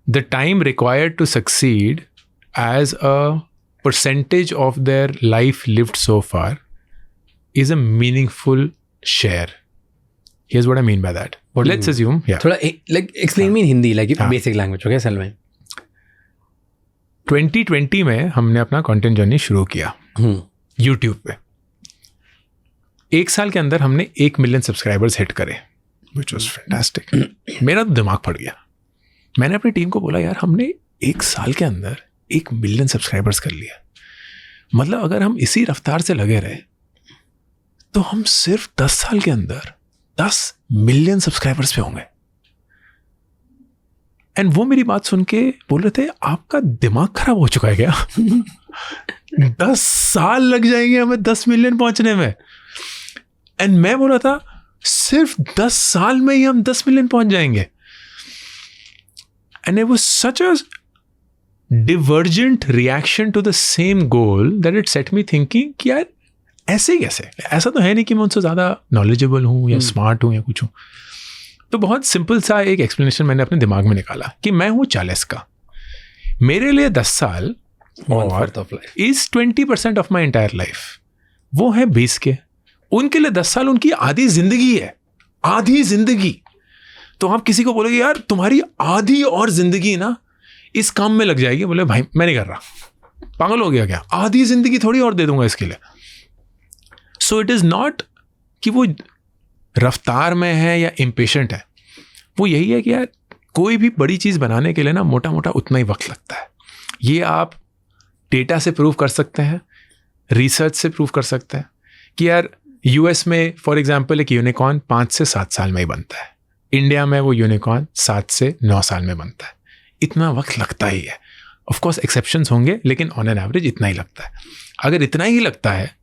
A: the time required to succeed as a percentage of their life lived so far is a meaningful share. Here's what I mean by that. Let's assume,
B: थोड़ा like explain me in Hindi, like basic language, okay, Salman?
A: 2020 में हमने अपना content journey शुरू किया YouTube पे। 1 साल के अंदर हमने 1 मिलियन सब्सक्राइबर्स हिट करे, which was fantastic. मेरा तो दिमाग फट गया। मैंने अपनी टीम को बोला यार हमने 1 साल के अंदर 1 मिलियन सब्सक्राइबर्स कर लिया, मतलब अगर हम इसी रफ्तार से लगे रहे तो हम सिर्फ 10 साल के अंदर 10 मिलियन सब्सक्राइबर्स पे होंगे। एंड वो मेरी बात सुन के बोल रहे थे आपका दिमाग खराब हो चुका है क्या? 10 साल लग जाएंगे हमें 10 मिलियन पहुंचने में। एंड मैं बोला था सिर्फ 10 साल में ही हम 10 मिलियन पहुंच जाएंगे। And it was such a divergent reaction to the same goal that it set me thinking कि यार ऐसे कैसे, ऐसा तो है नहीं कि मैं उनसे ज़्यादा knowledgeable हूँ या स्मार्ट हूँ या कुछ हूँ। तो बहुत सिंपल सा एक एक्सप्लेनेशन मैंने अपने दिमाग में निकाला कि मैं हूँ 40 का, मेरे लिए 10 साल is 20% of my entire life, वो है 20 के, उनके लिए 10 साल उनकी आधी जिंदगी है, आधी जिंदगी। तो आप किसी को बोलोगे यार तुम्हारी आधी और जिंदगी ना इस काम में लग जाएगी, बोले भाई मैं नहीं कर रहा, पागल हो गया क्या, आधी जिंदगी थोड़ी और दे दूंगा इसके लिए। सो इट इज नॉट कि वो रफ्तार में है या इम्पेशेंट है, वो यही है कि यार कोई भी बड़ी चीज़ बनाने के लिए ना मोटा मोटा उतना ही वक्त लगता है। ये आप डेटा से प्रूव कर सकते हैं, रिसर्च से प्रूव कर सकते हैं कि यार यूएस में फॉर एग्जांपल एक यूनिकॉर्न 5 से 7 साल में ही बनता है, इंडिया में वो यूनिकॉर्न 7 से 9 साल में बनता है। इतना वक्त लगता ही है। ऑफ कोर्स एक्सेप्शंस होंगे, लेकिन ऑन एन एवरेज इतना ही लगता है। अगर इतना ही लगता है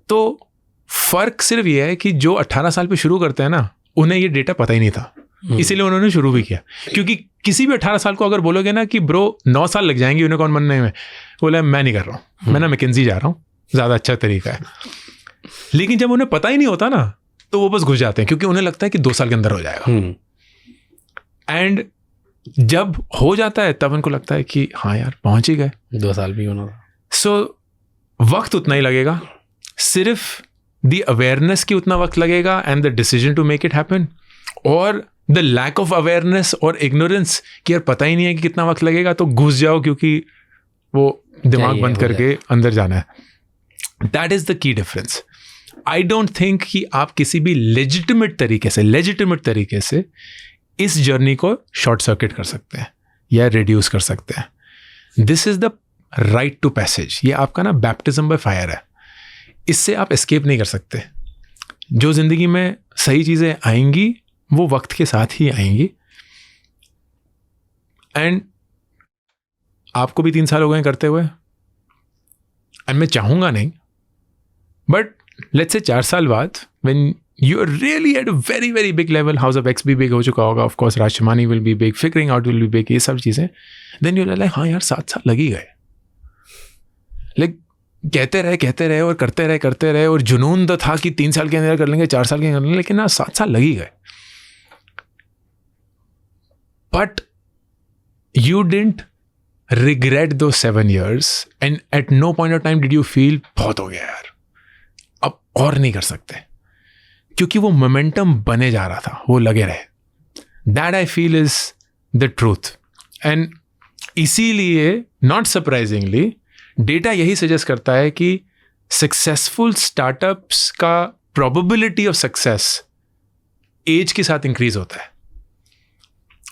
A: तो फ़र्क सिर्फ ये है कि जो 18 साल पे शुरू करते हैं ना, उन्हें ये डेटा पता ही नहीं था, इसीलिए उन्होंने शुरू भी किया। क्योंकि किसी भी 18 साल को अगर बोलोगे ना कि ब्रो 9 साल लग जाएंगे यूनिकॉर्न बनने में, बोले मैं नहीं कर रहा हूँ, मैं ना मैकेंजी जा रहा हूँ, ज़्यादा अच्छा तरीका है। लेकिन जब उन्हें पता ही नहीं होता ना, तो वो बस घुस जाते हैं, क्योंकि उन्हें लगता है कि 2 साल के अंदर हो जाएगा। एंड जब हो जाता है तब उनको लगता है कि हाँ यार पहुंच ही गए,
B: 2 साल भी होना।
A: सो वक्त उतना ही लगेगा, सिर्फ द अवेयरनेस की उतना वक्त लगेगा and the decision to make it happen, और द लैक ऑफ अवेयरनेस और इग्नोरेंस कि यार पता ही नहीं है कि कितना वक्त लगेगा, तो घुस जाओ क्योंकि वो दिमाग बंद करके अंदर जाना है। That is the key difference. I don't think कि आप किसी भी लेजिटिमेट तरीके से इस जर्नी को शॉर्ट सर्किट कर सकते हैं या रिड्यूस कर सकते हैं। This is the rite to passage. ये आपका ना बैप्टिज्म बाय फायर है, इससे आप एस्केप नहीं कर सकते। जो जिंदगी में सही चीज़ें आएंगी वो वक्त के साथ ही आएंगी। एंड आपको भी 3 साल हो गए करते हुए, एंड मैं चाहूँगा नहीं, बट लेट्स से 4 साल बाद when you are really at a very very big level, house of x भी बिग हो चुका होगा, of course राजशमानी will be big, figuring out will be big, ये सब चीज़ें, देन यू लाइक हाँ यार 7 साल लग ही गए। लाइक कहते रहे और करते रहे और जुनून तो था कि 3 साल के अंदर कर लेंगे, 4 साल के अंदर कर लेंगे, लेकिन ना 7 साल लग ही गए। But you didn't regret those 7 years and at no point of time did you feel बहुत हो गया यार, अब और नहीं कर सकते, क्योंकि वो मोमेंटम बने जा रहा था, वो लगे रहे। That I feel is the truth. And इसीलिए नॉट सरप्राइजिंगली डेटा यही सजेस्ट करता है कि सक्सेसफुल स्टार्टअप्स का प्रोबेबिलिटी ऑफ सक्सेस एज के साथ इंक्रीज होता है।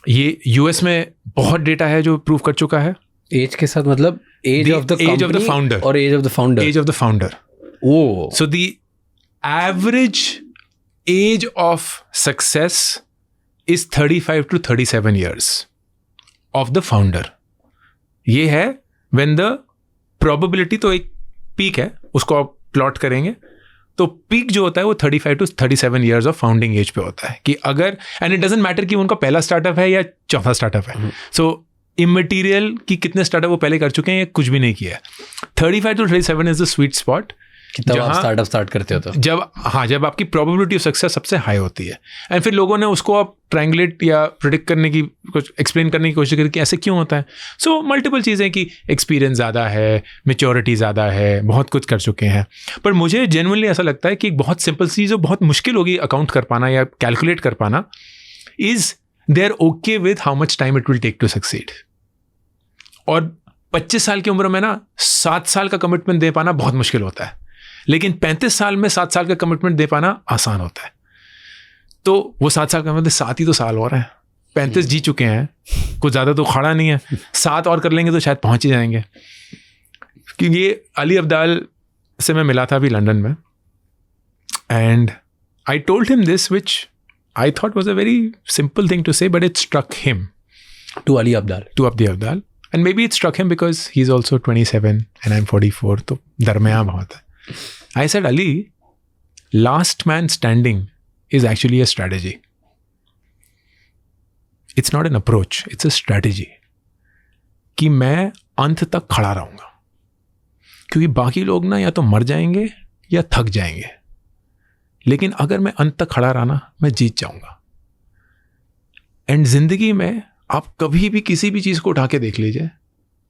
A: ये यूएस में बहुत डेटा है जो प्रूव कर चुका है।
B: एज के साथ मतलब एज ऑफ द फाउंडर और age of the founder. Oh,
A: so the average age of success is 35 to 37 years of the founder. ये है व्हेन द प्रोबेबिलिटी, तो एक पीक है, उसको आप प्लॉट करेंगे तो पीक जो होता है वो 35 to 37 years of founding age पे होता है। कि अगर, एंड इट डजंट मैटर कि उनका पहला स्टार्टअप है या चौथा स्टार्टअप है, सो इमटेरियल कि कितने स्टार्टअप वो पहले कर चुके हैं या कुछ भी नहीं किया है। 35 to 37 is the sweet spot
B: जब स्टार्टअप स्टार्ट करते हो तो,
A: जब आपकी प्रोबेबिलिटी ऑफ सक्सेस सबसे हाई होती है। एंड फिर लोगों ने उसको आप ट्रायंगुलेट या प्रेडिक्ट करने की, कुछ एक्सप्लेन करने की कोशिश करी कि ऐसे क्यों होता है। सो मल्टीपल चीज़ें कि एक्सपीरियंस ज़्यादा है, मेच्योरिटी ज़्यादा है, बहुत कुछ कर चुके हैं। पर मुझे जेन्युइनली ऐसा लगता है कि एक बहुत सिंपल चीज़ जो बहुत मुश्किल होगी अकाउंट कर पाना या कैलकुलेट कर पाना, is they are okay with how much time it will take to succeed. और 25 साल की उम्र में ना 7 साल का कमिटमेंट दे पाना बहुत मुश्किल होता है, लेकिन 35 साल में 7 साल का कमिटमेंट दे पाना आसान होता है। तो वो 7 साल का मतलब 7 ही तो साल हो रहे हैं, 35 जी चुके हैं, कुछ ज़्यादा तो खड़ा नहीं है, 7 और कर लेंगे तो शायद पहुंच ही जाएंगे। क्योंकि ये अली अब्दाल से मैं मिला था अभी लंदन में, and I told him this which I thought was a very simple thing to say, but it struck him,
B: to Ali Abdaal, and maybe it struck him because he's also 27 and I'm 44, तो दरमियान बहुत है। I said, Ali, last man standing is actually a strategy. It's not an approach, it's a strategy. कि मैं अंत तक खड़ा रहूंगा, क्योंकि बाकी लोग ना या तो मर जाएंगे या थक जाएंगे, लेकिन अगर मैं अंत तक खड़ा रहा ना, मैं जीत जाऊंगा। एंड जिंदगी में आप कभी भी किसी भी चीज़ को उठा के देख लीजिए,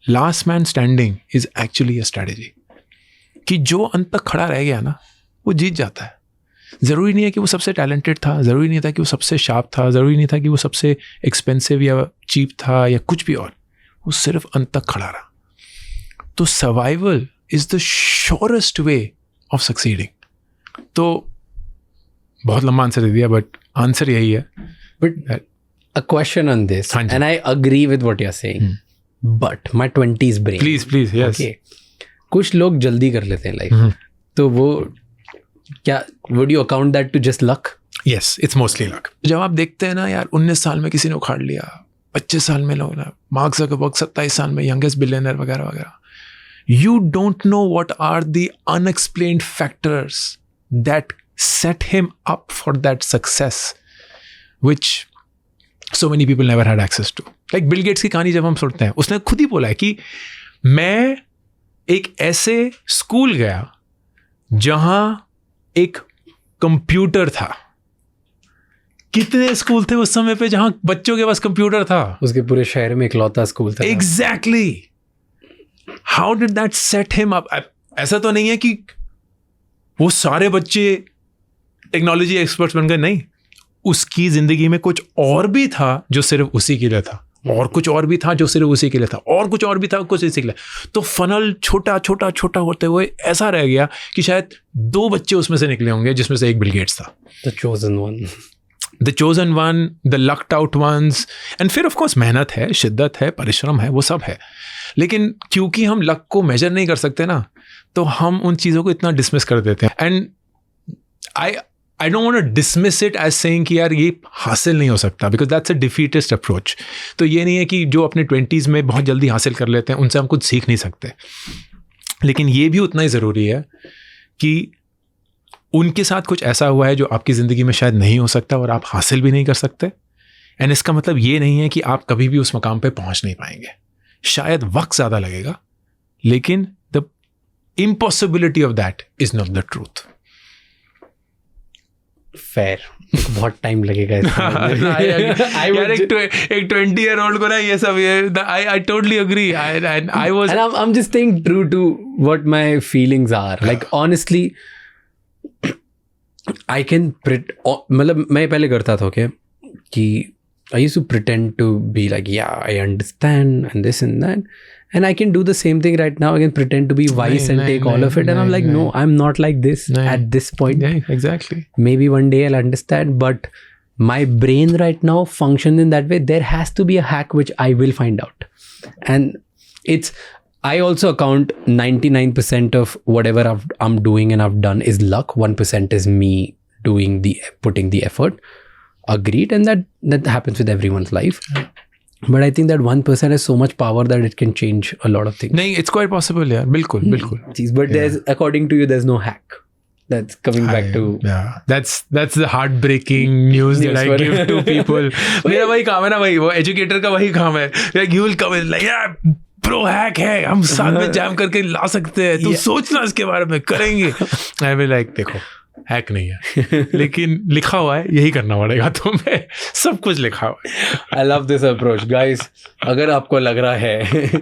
B: last man standing is actually a strategy. कि जो अंत तक खड़ा रह गया ना, वो जीत जाता है।
A: ज़रूरी नहीं है कि वो सबसे टैलेंटेड था, ज़रूरी नहीं था कि वो सबसे शार्प था, ज़रूरी नहीं था कि वो सबसे एक्सपेंसिव या चीप था या कुछ भी और, वो सिर्फ अंत तक खड़ा रहा। तो survival is the surest way of succeeding. तो बहुत लंबा आंसर दे दिया, बट आंसर यही है।
B: But a question on this,
A: हाँ जी।
B: and I agree with what you're saying, but my 20s brain.
A: Please yes.
B: Okay. कुछ लोग जल्दी कर लेते हैं लाइफ, तो वो क्या, would you account that to just luck?
A: Yes, it's mostly luck. जब आप देखते हैं ना यार, 19 साल में किसी ने उखाड़ लिया, 25 साल में लोग ना, मार्क ज़करबर्ग 27 साल में यंगेस्ट बिलियनर वगैरह वगैरह, you don't know what are the unexplained factors that set him up for that success, which so many people never had access to. Like Bill Gates की कहानी जब हम सुनते हैं, उसने खुद ही बोला है कि मैं एक ऐसे स्कूल गया जहां एक कंप्यूटर था। कितने स्कूल थे उस समय पे जहां बच्चों के पास कंप्यूटर था?
B: उसके पूरे शहर में इकलौता स्कूल था।
A: Exactly. How did that set him up? ऐसा तो नहीं है कि वो सारे बच्चे टेक्नोलॉजी एक्सपर्ट्स बन गए, नहीं। उसकी जिंदगी में कुछ और भी था जो सिर्फ उसी के लिए था, और कुछ और भी था जो सिर्फ उसी के लिए था, और कुछ और भी था कुछ इसी के लिए। तो फनल छोटा छोटा छोटा होते हुए ऐसा रह गया कि शायद 2 बच्चे उसमें से निकले होंगे, जिसमें से एक बिल गेट्स था।
B: The chosen one.
A: The chosen one, the lucked out ones. And फिर ऑफ कोर्स मेहनत है, शिद्दत है, परिश्रम है, वो सब है। लेकिन क्योंकि हम लक को मेजर नहीं कर सकते ना, तो हम उन चीज़ों को इतना डिसमिस कर देते हैं। And I don't want to dismiss it as saying कि यार ये हासिल नहीं हो सकता, because that's a defeatist approach. तो ये नहीं है कि जो अपने 20s में बहुत जल्दी हासिल कर लेते हैं उनसे हम कुछ सीख नहीं सकते, लेकिन ये भी उतना ही ज़रूरी है कि उनके साथ कुछ ऐसा हुआ है जो आपकी ज़िंदगी में शायद नहीं हो सकता और आप हासिल भी नहीं कर सकते। एंड इसका मतलब ये नहीं है कि आप कभी भी उस मकाम पे पहुंच नहीं पाएंगे। शायद वक्त ज़्यादा लगेगा, लेकिन the impossibility of that is not the truth.
B: Fair. बहुत टाइम लगेगा
A: यार एक 20-year-old को ना ये सब, I totally agree. I was,
B: and I'm just staying true to what my feelings are. Like honestly, I can मतलब मैं पहले करता था कि I used to pretend to be like, yeah, I understand and this and that, and I can do the same thing right now. I can pretend to be wise and take all of it, and I'm like, no, I'm not like this at this point.
A: Yeah, exactly.
B: Maybe one day I'll understand, but my brain right now functions in that way. There has to be a hack which I will find out, and I also account 99% of whatever I'm doing and I've done is luck. 1% is me putting the effort. Agreed, and that happens with everyone's life. But I think that 1% has so much power that it can change a lot of things.
A: नहीं, it's quite possible, यार, बिल्कुल बिल्कुल।
B: But there's, according to you, there's no hack. That's coming back to,
A: yeah, that's the heartbreaking news that I give to people. मेरा वही काम है ना भाई, वो एजुकेटर का वही काम है। Like you will come in like, yeah, pro hack है, हम साथ में जैम करके ला सकते हैं, तू सोचना इसके बारे में, करेंगे। I will like, देखो हैक नहीं है, लेकिन लिखा हुआ है, यही करना पड़ेगा तुम्हें, सब कुछ लिखा हुआ है।
B: I love this approach, guys. अगर आपको लग रहा है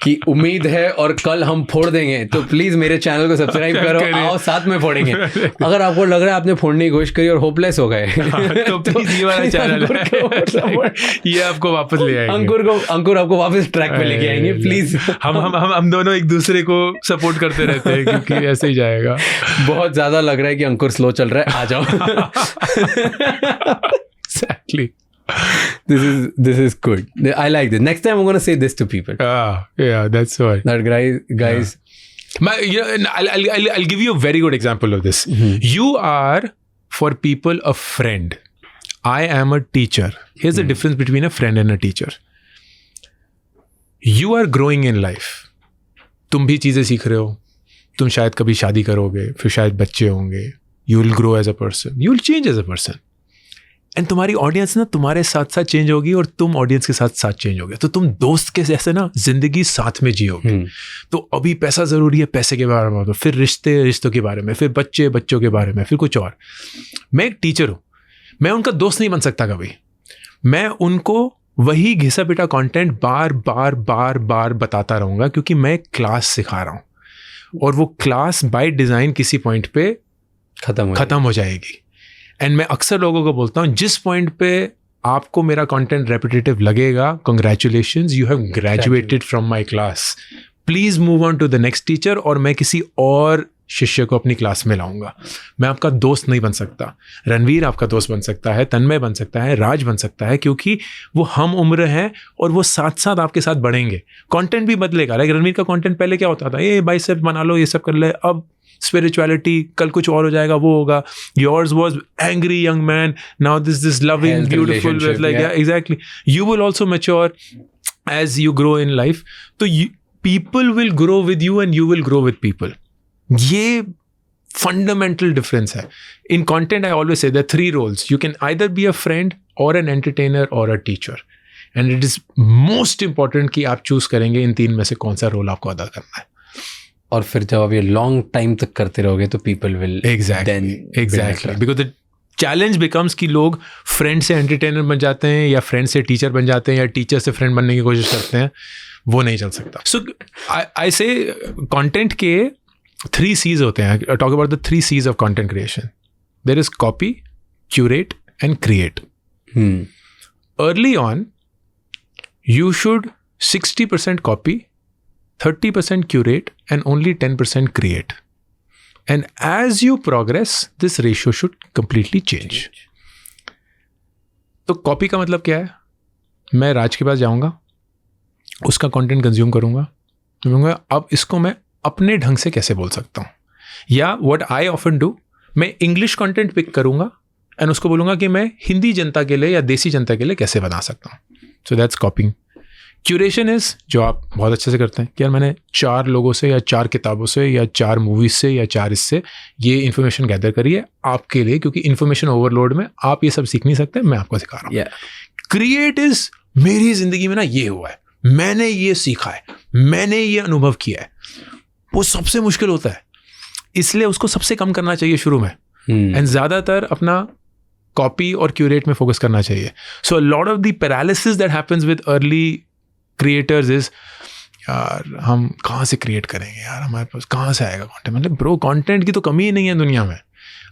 B: कि उम्मीद है और कल हम फोड़ देंगे, तो प्लीज मेरे चैनल को सब्सक्राइब करो, आओ साथ में फोड़ेंगे। अगर आपको लग रहा है आपने फोड़ने की कोशिश करी और होपलेस हो गए,
A: तो प्लीज ये वाला चैनल ये आपको वापस ले आएंगे।
B: अंकुर आपको वापस ट्रैक पे लेके आएंगे, प्लीज।
A: हम दोनों एक दूसरे को सपोर्ट करते रहते हैं, क्योंकि ऐसे ही जाएगा।
B: बहुत ज्यादा लग रहा है कि अंकुर स्लो चल रहा है, आ जाओ।
A: Exactly.
B: This is good. I like this. Next time I'm going to say this to people.
A: Yeah, that's right.
B: That guys.
A: I'll give you a very good example of this. You are, for people, a friend. I am a teacher. Here's the difference between a friend and a teacher. You are growing in life. तुम भी चीज़ें सीख रहे हो, तुम शायद कभी शादी करोगे, फिर शायद बच्चे होंगे, you will grow as a person, you will change as a person. And तुम्हारी ऑडियंस ना तुम्हारे साथ साथ चेंज होगी और तुम ऑडियंस के साथ साथ चेंज होगे, तो तुम दोस्त के जैसे ना जिंदगी साथ में जियोगे। तो अभी पैसा ज़रूरी है, पैसे के बारे में, फिर रिश्तों के बारे में, फिर बच्चों के बारे में, फिर कुछ और। मैं एक टीचर हूँ, मैं उनका दोस्त नहीं बन सकता कभी। मैं उनको वही घिसा पिटा कॉन्टेंट बार बार बताता रहूँगा, क्योंकि मैं क्लास सिखा रहा हूँ, और वो क्लास बाय डिज़ाइन किसी पॉइंट पे खत्म हो जाएगी। एंड मैं अक्सर लोगों को बोलता हूँ, जिस पॉइंट पे आपको मेरा कंटेंट रेपिटेटिव लगेगा, congratulations, you have graduated from my class, please move on to the next teacher, और मैं किसी और शिष्य को अपनी क्लास में लाऊंगा। मैं आपका दोस्त नहीं बन सकता, रणवीर आपका दोस्त बन सकता है, तन्मय बन सकता है, राज बन सकता है, क्योंकि वो हम उम्र हैं और वो साथ साथ आपके साथ बढ़ेंगे। कंटेंट भी बदलेगा। लाइक रणवीर का कंटेंट पहले क्या होता था, ये बाइसेप्स बना लो, ये सब कर ले, अब स्पिरिचुअलिटी, कल कुछ और हो जाएगा, वो होगा। Yours was angry young man, now this loving beautiful, like exactly. You will also mature as you grow in life. तो people will grow with you and you will grow with people. ये fundamental difference है। In content I always say there 3 roles. You can either be a friend or an entertainer or a teacher. And it is most important कि आप choose करेंगे इन 3 में से कौन सा role आपको अदा करना है।
B: और फिर जब आप ये लॉन्ग टाइम तक करते रहोगे तो people will
A: exactly because the challenge becomes कि लोग फ्रेंड से एंटरटेनर बन जाते हैं या फ्रेंड से टीचर बन जाते हैं या टीचर से फ्रेंड बनने की कोशिश करते हैं। वो नहीं चल सकता। सो आई से कंटेंट के 3 C's होते हैं। Talk about the 3 C's of content creation. There is copy, curate and create. Early on you should 60% copy, 30% curate, and only 10% create. And as you progress, this ratio should completely change. तो copy का मतलब क्या है? मैं राज के पास जाऊंगा, उसका content consume करूंगा, बोलूंगा अब इसको मैं अपने ढंग से कैसे बोल सकता हूँ, या व्हाट आई ऑफन डू, मैं इंग्लिश कंटेंट पिक करूंगा एंड उसको बोलूंगा कि मैं हिंदी जनता के लिए या देसी जनता के लिए कैसे बना सकता हूँ. So that's कॉपिंग. क्यूरेशन इज़ जो आप बहुत अच्छे से करते हैं कि यार मैंने 4 लोगों से या 4 किताबों से या 4 मूवीज से या 4 इससे ये इन्फॉर्मेशन गैदर करी है आपके लिए, क्योंकि इन्फॉर्मेशन ओवरलोड में आप ये सब सीख नहीं सकते, मैं आपको सिखा रहा हूँ. क्रिएट इज मेरी जिंदगी में ना ये हुआ है, मैंने ये सीखा है, मैंने ये अनुभव किया है. वो सबसे मुश्किल होता है, इसलिए उसको सबसे कम करना चाहिए शुरू में, एंड ज़्यादातर अपना कॉपी और क्यूरेट में फोकस करना चाहिए. So lot of the paralysis that happens with early creators is यार हम कहाँ से क्रिएट करेंगे यार, हमारे पास कहाँ से आएगा कंटेंट. मतलब ब्रो कंटेंट की तो कमी ही नहीं है दुनिया में,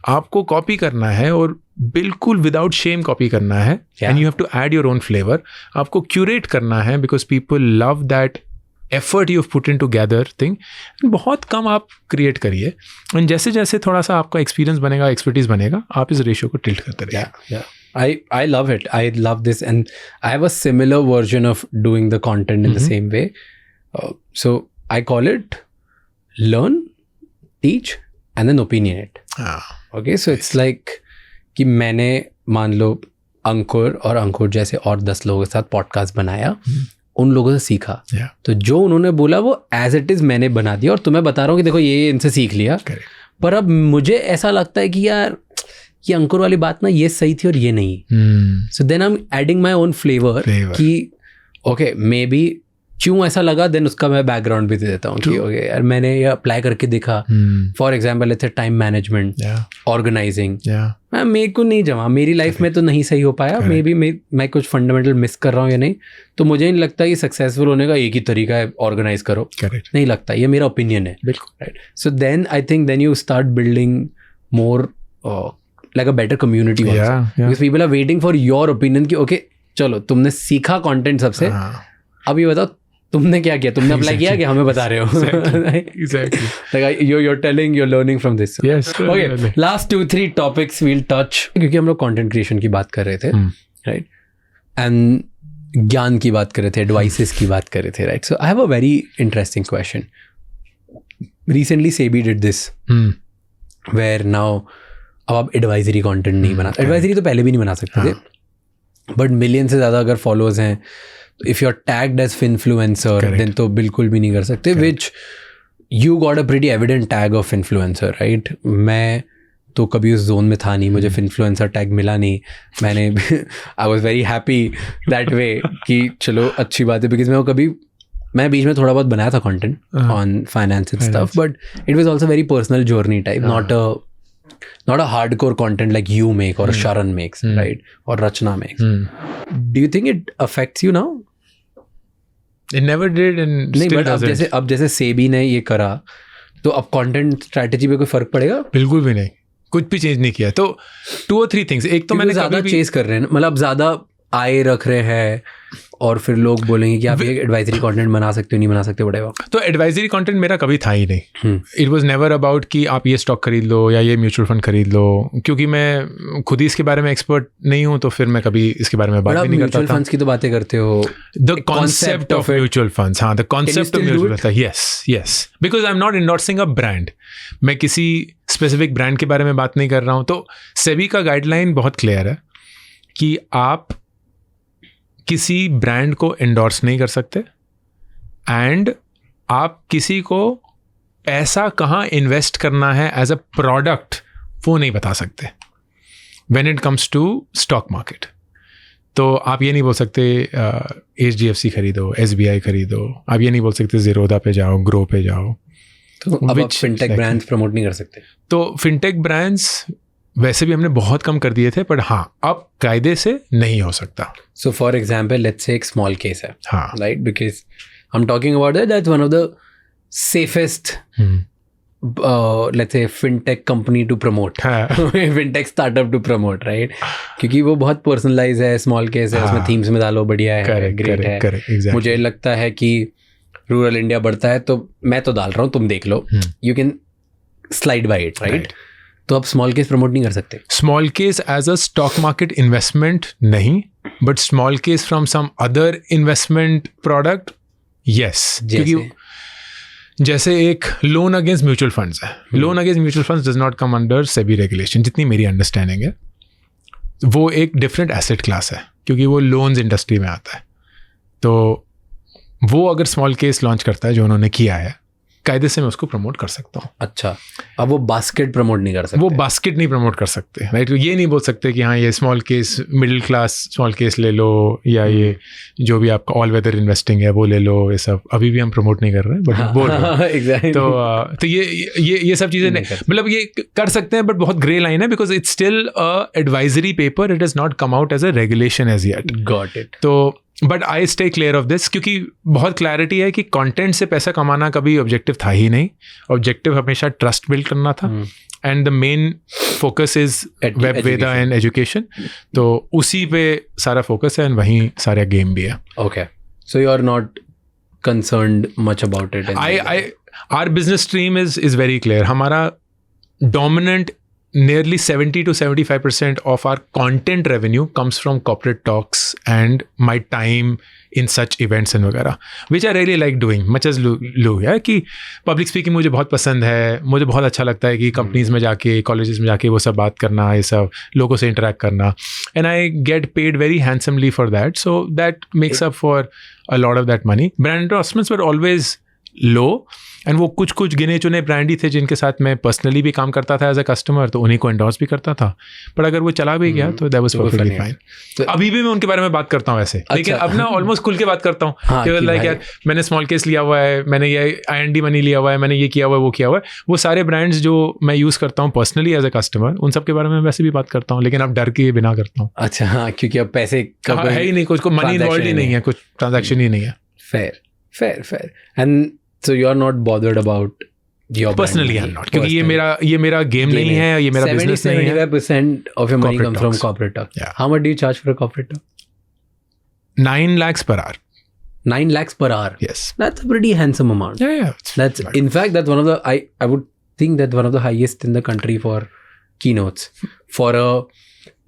A: आपको कॉपी करना है और बिल्कुल विदाउट शेम कॉपी करना है, and you have to add your own flavour. आपको क्यूरेट करना है because people love that effort you put in to gather thing. बहुत कम आप क्रिएट करिए, एंड जैसे जैसे थोड़ा सा आपका एक्सपीरियंस बनेगा, एक्सपर्टीज बनेगा, आप इस रेशियो को टिल्ट करते रहिए.
B: I love it. I love this, and I have a similar version of doing the content in the same way. So I call it learn, teach, and then opinionate. Okay, so it's like कि मैंने मान लो अंकुर जैसे और 10 लोगों के साथ podcast बनाया, उन लोगों से सीखा. तो जो उन्होंने बोला वो एज इट इज़ मैंने बना दिया, और तुम्हें बता रहा हूँ कि देखो ये इनसे सीख लिया. पर अब मुझे ऐसा लगता है कि यार ये अंकुर वाली बात ना ये सही थी और ये नहीं. So then I am adding my own flavour कि ओके मे बी क्यों ऐसा लगा, देन उसका मैं बैकग्राउंड भी दे देता हूँ कि ओके यार मैंने ये अप्लाई करके देखा. For example let's say time management, organizing, मेरे को नहीं जमा, मेरी लाइफ में तो नहीं सही हो पाया, मे बी मैं कुछ फंडामेंटल मिस कर रहा हूँ या नहीं. तो मुझे नहीं लगता ये सक्सेसफुल होने का एक ही तरीका है ऑर्गेनाइज करो, नहीं लगता. ये मेरा ओपिनियन है. बिल्कुल right. So then I think then you start building more like a better community also. Because people are waiting for your opinion कि okay चलो तुमने सीखा content सबसे, अब ये बताओ तुमने क्या किया, तुमने अप्लाई किया कि हमें बता रहे हो. Exactly. Like you're telling, you're learning from this.
A: Yes.
B: Okay. Last 2-3 topics we'll touch, क्योंकि हम लोग content creation की बात कर रहे थे, right? And ज्ञान की बात कर रहे थे, advices की बात कर रहे थे, right? So I have a very interesting question. Recently SEBI did this, where now अब आप एडवाइजरी कंटेंट नहीं बना, एडवाइजरी तो पहले भी नहीं बना सकते थे, बट मिलियन से ज़्यादा अगर फॉलोअर्स हैं तो if you are tagged as influencer then तो बिल्कुल भी नहीं कर सकते, which you got a pretty evident tag of influencer, right. मैं तो कभी उस जोन में था नहीं, मुझे इन्फ्लुएंसर टैग मिला नहीं. मैंने I was very happy that way कि चलो अच्छी बात है, बिकॉज मैं बीच में थोड़ा बहुत बनाया था content on finance and stuff, but it was also very personal journey type, not a hardcore content like you make or Sharan makes, right? Or Rachna makes. Do you think it affects you now?
A: It never did and
B: नहीं,
A: still
B: but
A: doesn't.
B: अब जैसे सेबी ने ये करा तो अब content strategy पे कोई फर्क पड़ेगा?
A: बिल्कुल भी नहीं. कुछ भी चेंज नहीं किया। तो 2 or 3 थिंग्स, एक तो मैंने
B: ज़्यादा
A: कभी भी
B: चेस कर रहे हैं, मतलब ज़्यादा आय रख रहे हैं और फिर लोग बोलेंगे कि आप ये एडवाइजरी कंटेंट बना सकते हो नहीं बना सकते whatever।
A: तो एडवाइजरी कंटेंट मेरा कभी था ही नहीं। इट वाज नेवर अबाउट कि आप ये स्टॉक खरीद लो या ये म्यूचुअल फंड खरीद लो, क्योंकि मैं खुद ही इसके बारे में एक्सपर्ट नहीं हूँ, तो फिर मैं कभी इसके बारे में बात भी नहीं करता था।
B: म्यूचुअल फंड्स की तो बातें करते हो,
A: the concept of mutual funds, हाँ, the concept of mutual funds, yes, because I am not endorsing a brand, मैं किसी स्पेसिफिक ब्रांड के बारे में बात नहीं कर रहा हूँ। तो सेबी का गाइडलाइन बहुत क्लियर है कि आप किसी ब्रांड को एंडोर्स नहीं कर सकते, एंड आप किसी को पैसा कहाँ इन्वेस्ट करना है एज अ प्रोडक्ट वो नहीं बता सकते when it comes to stock market. तो आप ये नहीं बोल सकते HDFC खरीदो, SBI खरीदो, आप ये नहीं बोल सकते ज़ीरोधा पे जाओ, ग्रो पे जाओ।
B: तो अब आप फिनटेक ब्रांड्स प्रमोट नहीं कर सकते।
A: तो फिनटेक ब्रांड्स वैसे भी हमने बहुत कम कर दिए थे, पर हाँ अब कायदे से नहीं हो सकता।
B: सो फॉर एग्जाम्पल लेट्स से एक स्मॉल केस है,
A: हाँ,
B: right, because I am talking about that's one of the safest let's say fintech company to promote, fintech startup to promote, right, क्योंकि वो बहुत पर्सनलाइज है, स्मॉल केस है, उसमें थीम्स में डालो, बढ़िया है, ग्रेट है।
A: exactly.
B: मुझे लगता है कि रूरल इंडिया बढ़ता है तो मैं तो डाल रहा हूँ, तुम देख लो, you can slide by it, right. तो आप स्मॉल केस प्रमोट नहीं कर सकते।
A: Smallcase as a stock market investment नहीं, but smallcase from some other investment product yes, क्योंकि जैसे एक लोन अगेंस्ट म्यूचुअल फंड्स है, loan against mutual funds does not come under SEBI regulation, जितनी मेरी अंडरस्टैंडिंग है। वो एक डिफरेंट एसेट क्लास है, क्योंकि वो लोन्स इंडस्ट्री में आता है। तो वो अगर स्मॉल केस लॉन्च करता है, जो उन्होंने किया है, कायदे से मैं उसको प्रमोट कर सकता हूँ।
B: अच्छा, अब वो बास्केट प्रमोट नहीं कर सकते,
A: वो बास्केट नहीं प्रमोट कर सकते, राइट। ये नहीं बोल सकते कि हाँ ये small case, middle class small case ले लो, या ये जो भी आपका ऑल वेदर इन्वेस्टिंग है वो ले लो, ये सब अभी भी हम प्रमोट नहीं कर रहे हैं, बट बोल रहे हैं।
B: exactly.
A: तो ये सब चीज़ें नहीं, मतलब ये कर सकते हैं, बट बहुत ग्रे लाइन है, because it's still a advisory paper, it has not come out as a regulation as yet.
B: Got it.
A: तो but I stay clear of this, क्योंकि बहुत क्लैरिटी है कि कंटेंट से पैसा कमाना कभी ऑब्जेक्टिव था ही नहीं। ऑब्जेक्टिव हमेशा ट्रस्ट बिल्ड करना था, and the main focus is Webveda and education. तो उसी पे सारा फोकस है, एंड वहीं सारा गेम भी है।
B: Okay, so you are not concerned much about it.
A: Our business stream is very clear. हमारा dominant nearly 70 to 75% of our content revenue comes from corporate talks and my time in such events and वगैरह, which I really like doing much as Lou है कि public speaking मुझे बहुत पसंद है। मुझे बहुत अच्छा लगता है कि कंपनीज में जाके, कॉलेजेस में जाके वो सब बात करना, ये सब लोगों से इंटरेक्ट करना, and I get paid very handsomely for that, so that makes up for a lot of that money. Brand endorsements were always low, and वो कुछ गिने चुने ब्रांड ही थे जिनके साथ मैं पर्सनली भी काम करता था एज अ कस्टमर, तो उन्हीं को एंडोर्स भी करता था। पर अगर वो चला भी गया तो दैट वाज परफेक्टली फाइन। तो अभी भी मैं उनके बारे में बात करता हूँ ऐसे, लेकिन अब ना ऑलमोस्ट खुल के बात करता हूँ कि लाइक यार मैंने स्मॉल केस लिया हुआ है, मैंने ये IND मनी लिया हुआ है, मैंने ये किया हुआ है, वो किया हुआ है। वो सारे ब्रांड्स जो मैं यूज़ करता हूँ पर्सनली एज अ कस्टमर, उन सब के बारे में वैसे भी बात करता हूँ, लेकिन अब डर के बिना करता हूँ।
B: अच्छा, हाँ, क्योंकि अब पैसे का
A: है ही नहीं, कुछ मनी इन्वॉल्व ही नहीं है, कुछ ट्रांजैक्शन ही नहीं है।
B: Fair and so you are not bothered about
A: Personally, I'm not, क्योंकि ये मेरा गेम नहीं है, ये मेरा बिजनेस नहीं है।
B: 75% of your money comes from corporate talk.
A: Yeah.
B: How much do you charge for a corporate talk?
A: 9 lakhs per hour.
B: 9 lakhs per hour.
A: Yes.
B: That's a pretty handsome amount.
A: Yeah.
B: That's in fact that's one of the I would think that's one of the highest in the country for keynotes for a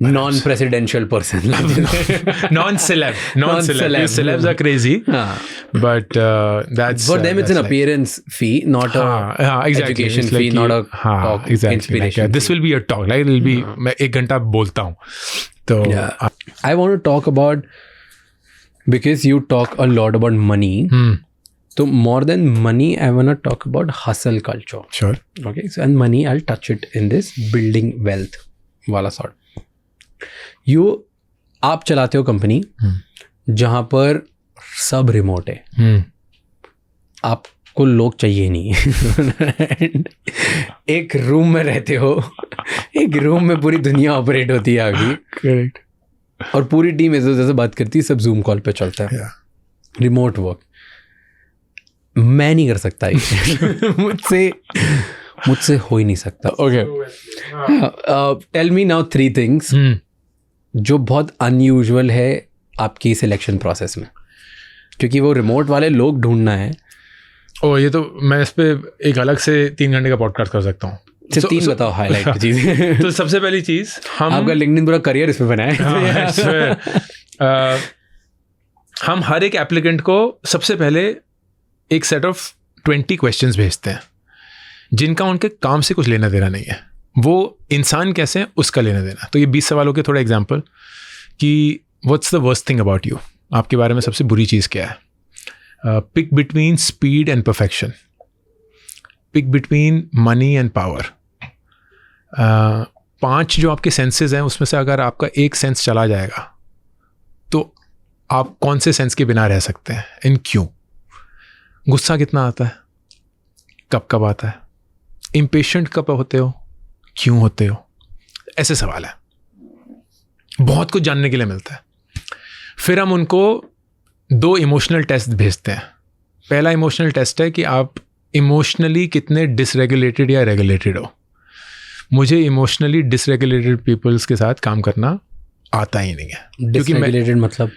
B: non-presidential person.
A: non-celeb. Celebs are crazy. But that's
B: for them it's an appearance fee, not a
A: exactly.
B: education fee, not a talk.
A: Exactly.
B: Inspiration
A: Like, this will be a talk. Like it will be मैं 1 घंटा बोलता हूँ. तो
B: I want to talk about, because you talk a lot about money. So more than money, I want to talk about hustle culture.
A: Sure.
B: Okay. So and money, I'll touch it in this building wealth वाला sort. आप चलाते हो company जहां पर सब remote है, आपको लोग चाहिए नहीं। एक रूम में रहते हो, एक रूम में पूरी दुनिया ऑपरेट होती है आगे,
A: करेक्ट,
B: और पूरी टीम ऐसे जैसे बात करती है, सब जूम कॉल पे चलता है, रिमोट वर्क। मैं नहीं कर सकता ये। मुझसे हो ही नहीं सकता. Okay. Tell me now 3 things जो बहुत अनयूजुअल है आपकी सिलेक्शन प्रोसेस में, क्योंकि वो रिमोट वाले लोग ढूंढना है.
A: ओ, ये तो मैं इस पे एक अलग से 3 घंटे का पॉडकास्ट कर सकता हूँ.
B: सिर्फ 3 बताओ हाईलाइट चीज़ें.
A: तो सबसे पहली चीज़, हम
B: आपका लिंक्डइन पूरा करियर इसमें बनाया है.
A: हम हर एक एप्लीकेंट को सबसे पहले एक सेट ऑफ 20 क्वेश्चंस भेजते हैं जिनका उनके काम से कुछ लेना देना नहीं है. वो इंसान कैसे हैं उसका लेना देना. तो ये 20 सवालों के थोड़ा एग्जाम्पल कि what's the worst thing about you, आपके बारे में सबसे बुरी चीज़ क्या है. Pick between speed and perfection, pick between money and power. 5 जो आपके सेंसेस हैं उसमें से अगर आपका एक सेंस चला जाएगा तो आप कौन से सेंस के बिना रह सकते हैं, इन क्यों. गुस्सा कितना आता है, कब कब आता है, इम्पेशेंट कब होते हो, क्यों होते हो. ऐसे सवाल है, बहुत कुछ जानने के लिए मिलता है. फिर हम उनको 2 इमोशनल टेस्ट भेजते हैं. पहला इमोशनल टेस्ट है कि आप इमोशनली कितने डिसरेगुलेटेड या रेगुलेटेड हो. मुझे इमोशनली डिसरेगुलेटेड पीपल्स के साथ काम करना आता ही नहीं है.
B: डिसरेगुलेटेड मतलब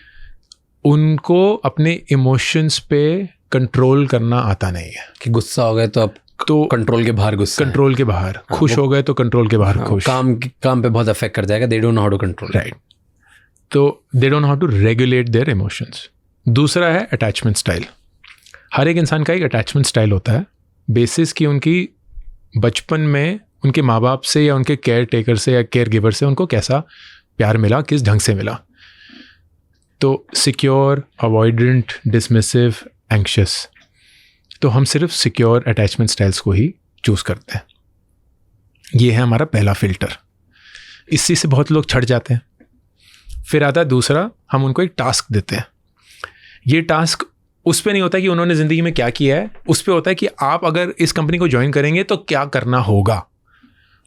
A: उनको अपने इमोशंस पे कंट्रोल करना आता नहीं है.
B: कि गुस्सा हो गए तो अब तो कंट्रोल के बाहर गुस्सा,
A: कंट्रोल के बाहर. खुश हो गए तो कंट्रोल के बाहर खुश.
B: काम पे बहुत अफेक्ट कर जाएगा. They don't know how to control.
A: Right. तो they don't know how to regulate their emotions. दूसरा है अटैचमेंट स्टाइल. हर एक इंसान का एक अटैचमेंट स्टाइल होता है बेसिस कि उनकी बचपन में उनके माँ बाप से या उनके केयर टेकर से या केयर गिवर से उनको कैसा प्यार मिला, किस ढंग से मिला. तो सिक्योर, अवॉइडेंट, डिसमिसिव, एंक्शियस. तो हम सिर्फ सिक्योर अटैचमेंट स्टाइल्स को ही चूज़ करते हैं. ये है हमारा पहला फ़िल्टर. इसी से बहुत लोग छट जाते हैं. फिर आता है दूसरा, हम उनको एक टास्क देते हैं. ये टास्क उस पे नहीं होता कि उन्होंने ज़िंदगी में क्या किया है, उस पे होता है कि आप अगर इस कंपनी को ज्वाइन करेंगे तो क्या करना होगा.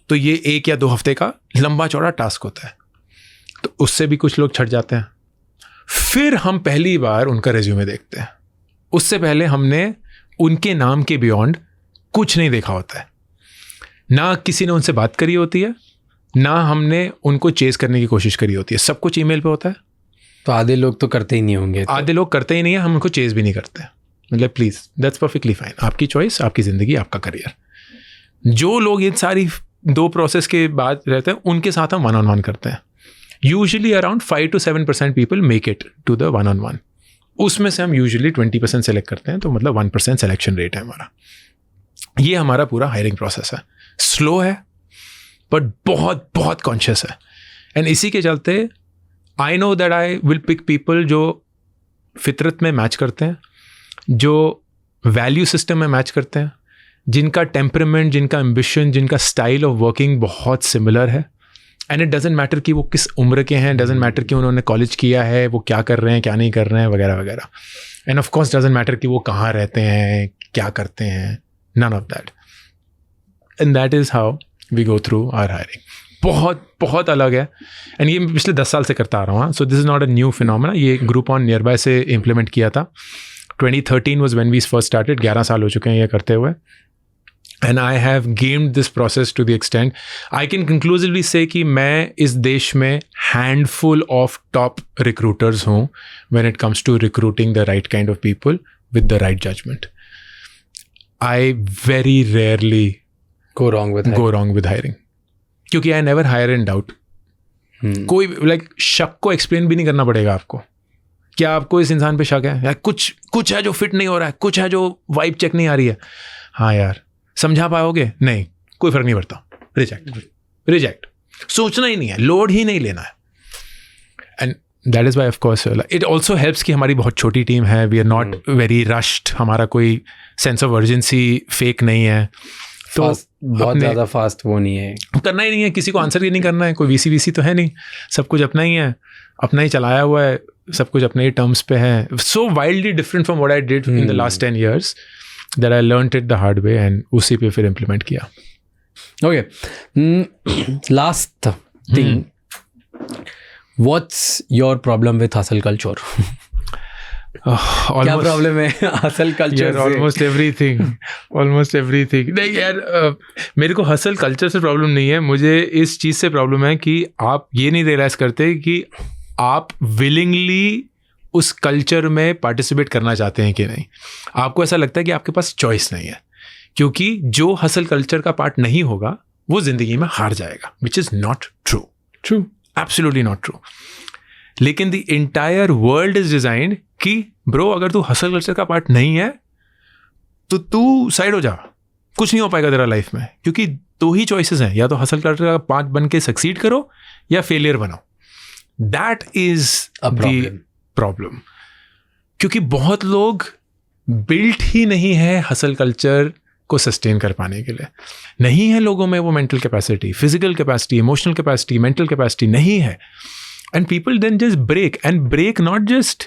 A: तो ये 1 या 2 हफ्ते का लंबा चौड़ा टास्क होता है. तो उससे भी कुछ लोग छट जाते हैं. फिर हम पहली बार उनका रेज्यूमे देखते हैं. उससे पहले हमने उनके नाम के बियॉन्ड कुछ नहीं देखा होता है. ना किसी ने उनसे बात करी होती है, ना हमने उनको चेस करने की कोशिश करी होती है. सब कुछ ईमेल पे होता है.
B: तो आधे लोग तो करते ही नहीं होंगे.
A: आधे लोग करते ही नहीं है. हम उनको चेस भी नहीं करते. मतलब प्लीज़, दैट्स परफेक्टली फाइन. आपकी चॉइस, आपकी ज़िंदगी, आपका करियर. जो लोग इन सारी 2 प्रोसेस के बाद रहते हैं उनके साथ हम 1-on-1 करते हैं. Usually around 5 to 7% people make it to the 1-on-1. उसमें से हम यूजुअली 20% सेलेक्ट करते हैं. तो मतलब 1% सिलेक्शन रेट है हमारा. ये हमारा पूरा हायरिंग प्रोसेस है. स्लो है बट बहुत बहुत कॉन्शियस है. एंड इसी के चलते I know that I will pick people जो फितरत में मैच करते हैं, जो वैल्यू सिस्टम में मैच करते हैं, जिनका टेम्परामेंट, जिनका एम्बिशन, जिनका स्टाइल ऑफ वर्किंग बहुत सिमिलर है. एंड इट डजेंट मैटर कि वो किस उम्र के हैं, डजेंट मैटर कि उन्होंने कॉलेज किया है, वो क्या कर रहे हैं, क्या नहीं कर रहे हैं, वगैरह वगैरह. And of course doesn't matter कि वो कहाँ रहते हैं, क्या करते हैं. None of that. And that is how we go through our hiring. बहुत बहुत अलग है. एंड ये पिछले 10 साल से करता आ रहा हूँ. So this is not a new phenomena. ये ग्रुप ऑन नियर बाय से इम्प्लीमेंट किया था. 2013 was when we first started. 11 साल हो चुके हैं ये करते हुए. And I have gamed this process to the extent I can conclusively say कि मैं इस देश में handful of top recruiters हूँ when it comes to recruiting the right kind of people with the right judgment. I very rarely
B: go wrong with hiring.
A: क्योंकि I never hire in doubt. कोई like शक को explain भी नहीं करना पड़ेगा आपको. क्या आपको इस इंसान पे शक है, या कुछ है जो फिट नहीं हो रहा है, कुछ है जो वाइब चेक नहीं आ रही है. हाँ यार, समझा पाओगे? नहीं, कोई फर्क नहीं पड़ता. रिजेक्ट. सोचना ही नहीं है, लोड ही नहीं लेना है. And that is why of course it also helps कि हमारी बहुत छोटी टीम है. We are not very rushed. हमारा कोई सेंस ऑफ अर्जेंसी फेक नहीं है. तो
B: बहुत ज़्यादा फास्ट वो नहीं है,
A: करना ही नहीं है. किसी को आंसर ही नहीं करना है. कोई वीसी तो है नहीं. सब कुछ अपना ही है, अपना ही चलाया हुआ है, सब कुछ अपने ही टर्म्स पे है. So wildly different from what I did in the last 10 years that I learned it the hard way and उसी पे फिर implement किया.
B: Okay. Last thing. What's your problem with hustle culture? क्या प्रॉब्लम है hustle culture से?
A: Almost everything नहीं यार, मेरे को हसल कल्चर से प्रॉब्लम नहीं है, मुझे इस चीज़ से प्रॉब्लम है कि आप ये नहीं रियलाइज करते कि आप विलिंगली उस कल्चर में पार्टिसिपेट करना चाहते हैं कि नहीं. आपको ऐसा लगता है कि आपके पास चॉइस नहीं है, क्योंकि जो हसल कल्चर का पार्ट नहीं होगा वो जिंदगी में हार जाएगा, which is not true, absolutely not true. लेकिन the entire world is designed कि ब्रो अगर तू हसल कल्चर का पार्ट नहीं है तो तू साइड हो जा, कुछ नहीं हो पाएगा तेरा लाइफ में, क्योंकि दो ही चॉइसेस हैं, या तो हसल कल्चर का पार्ट बन के सक्सीड करो या फेलियर बनो. दैट इज द प्रॉब्लम, क्योंकि बहुत लोग बिल्ट ही नहीं है हसल कल्चर को सस्टेन कर पाने के लिए. नहीं है लोगों में वो mental capacity, physical capacity, emotional capacity, mental capacity नहीं है. And people then just break not just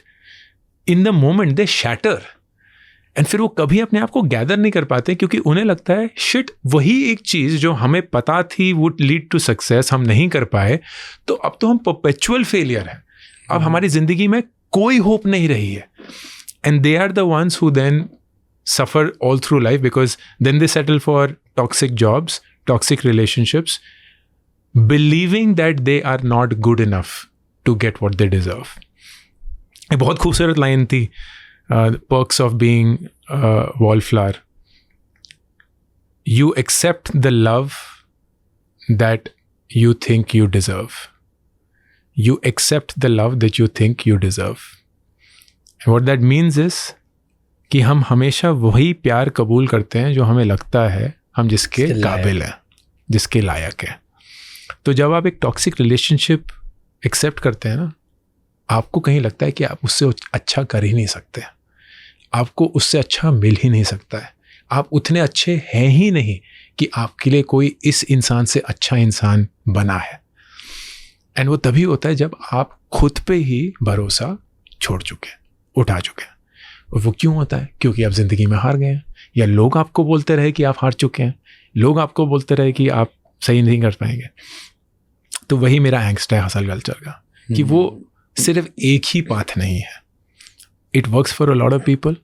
A: in the moment, they shatter. And फिर वो कभी अपने आप को गैदर नहीं कर पाते, क्योंकि उन्हें लगता है शिट वही एक चीज़ जो हमें पता थी वुड लीड टू सक्सेस हम नहीं कर पाए, तो अब तो हम परपेचुअल फेलियर हैं, अब हमारी ज़िंदगी में कोई होप नहीं रही है. And they are the ones who then suffer all through life, because then they settle for toxic jobs, toxic relationships, believing that they are not good enough to get what they deserve. एक बहुत खूबसूरत line थी, perks of being wallflower. You accept the love that you think you deserve. You accept the love that you think you deserve. And what that means is कि हम हमेशा वही प्यार कबूल करते हैं जो हमें लगता है हम जिसके काबिल हैं, जिसके लायक हैं. तो जब आप एक टॉक्सिक रिलेशनशिप एक्सेप्ट करते हैं ना, आपको कहीं लगता है कि आप उससे अच्छा कर ही नहीं सकते, आपको उससे अच्छा मिल ही नहीं सकता है, आप उतने अच्छे हैं ही नहीं कि आपके लिए कोई इस इंसान से अच्छा इंसान बना है. एंड वो तभी होता है जब आप खुद पे ही भरोसा छोड़ चुके हैं, उठा चुके हैं. और वो क्यों होता है? क्योंकि आप ज़िंदगी में हार गए हैं, या लोग आपको बोलते रहे कि आप हार चुके हैं, लोग आपको बोलते रहे कि आप सही नहीं कर पाएंगे. तो वही मेरा एंगस्ट है हसल कल्चर का, कि वो सिर्फ एक ही पाथ नहीं है. It works for a lot of people,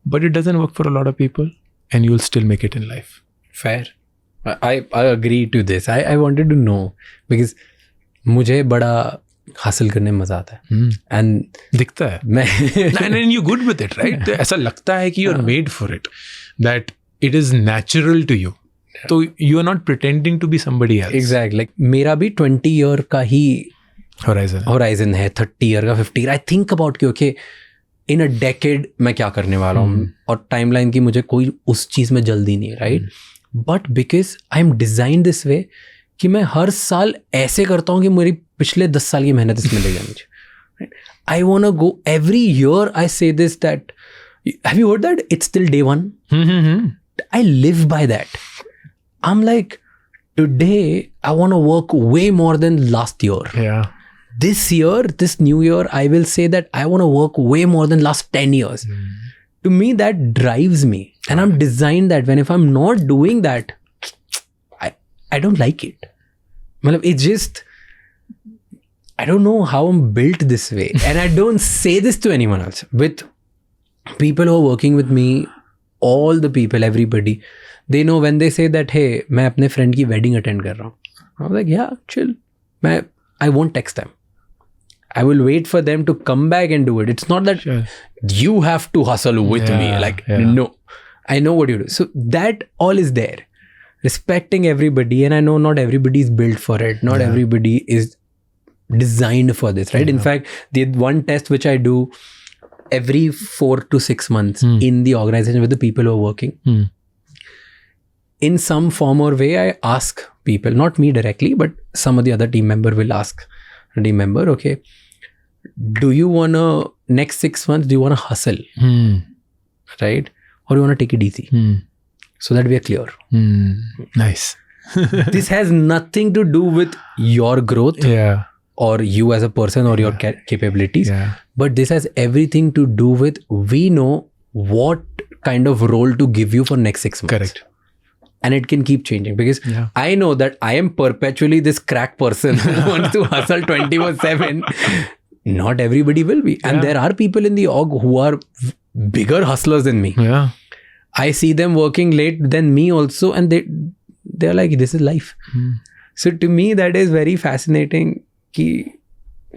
A: but it doesn't work for a lot of people, and you will still make it in life.
B: Fair, I agree to this. I wanted to know, because मुझे बड़ा हासिल करने में मजा आता है, and
A: दिखता है
B: मैं
A: and you good with it, right? तो ऐसा लगता है कि you are made for it, that it is natural to you. तो you are not pretending to be somebody else.
B: Exact, like मेरा भी 20 ईयर का ही होराइजन है, 30 ईयर का, 50. आई थिंक अबाउट कि ओके इन अ डेकेड मैं क्या करने वाला हूँ, और टाइमलाइन की मुझे कोई उस चीज़ में जल्दी नहीं है, right? But because I M design this way कि मैं हर साल ऐसे करता हूँ कि मेरी पिछले 10 साल की मेहनत इसमें लगी मुझे. I want to go every year. I say this that, have you heard that it's till day 1? I live by that. I'm like, today I want to work way more than last year.
A: Yeah.
B: This year, this new year, I will say that I want to work way more than last 10 years. To me, that drives me. And I'm designed that when if I'm not doing that, I don't like it. It's just, I don't know how I'm built this way. And I don't say this to anyone else. With people who are working with me, all the people, everybody, they know when they say that, hey, मैं अपने friend की wedding attend कर रहा हूँ. I'm like, yeah, chill. I won't text them. I will wait for them to come back and do it. It's not that you have to hustle with me. Like, no, I know what you do. So that all is there. Respecting everybody, and I know not everybody is built for it. Not everybody is designed for this, right? In fact, the one test which I do every 4 to 6 months in the organization with the people who are working, in some form or way, I ask people, not me directly, but some of the other team member will ask a team member, okay, do you want to, next 6 months, do you want to hustle, right? Or you want to take it easy? So that we are clear.
A: Nice.
B: This has nothing to do with your growth or you as a person or your capabilities. But this has everything to do with, we know what kind of role to give you for next 6 months.
A: Correct.
B: And it can keep changing because I know that I am perpetually this crack person who wants to hustle 24/7. not everybody will be. And there are people in the org who are bigger hustlers than me.
A: Yeah.
B: I see them working late than me also, and they're like, this is life. So to me, that is very fascinating. Ki,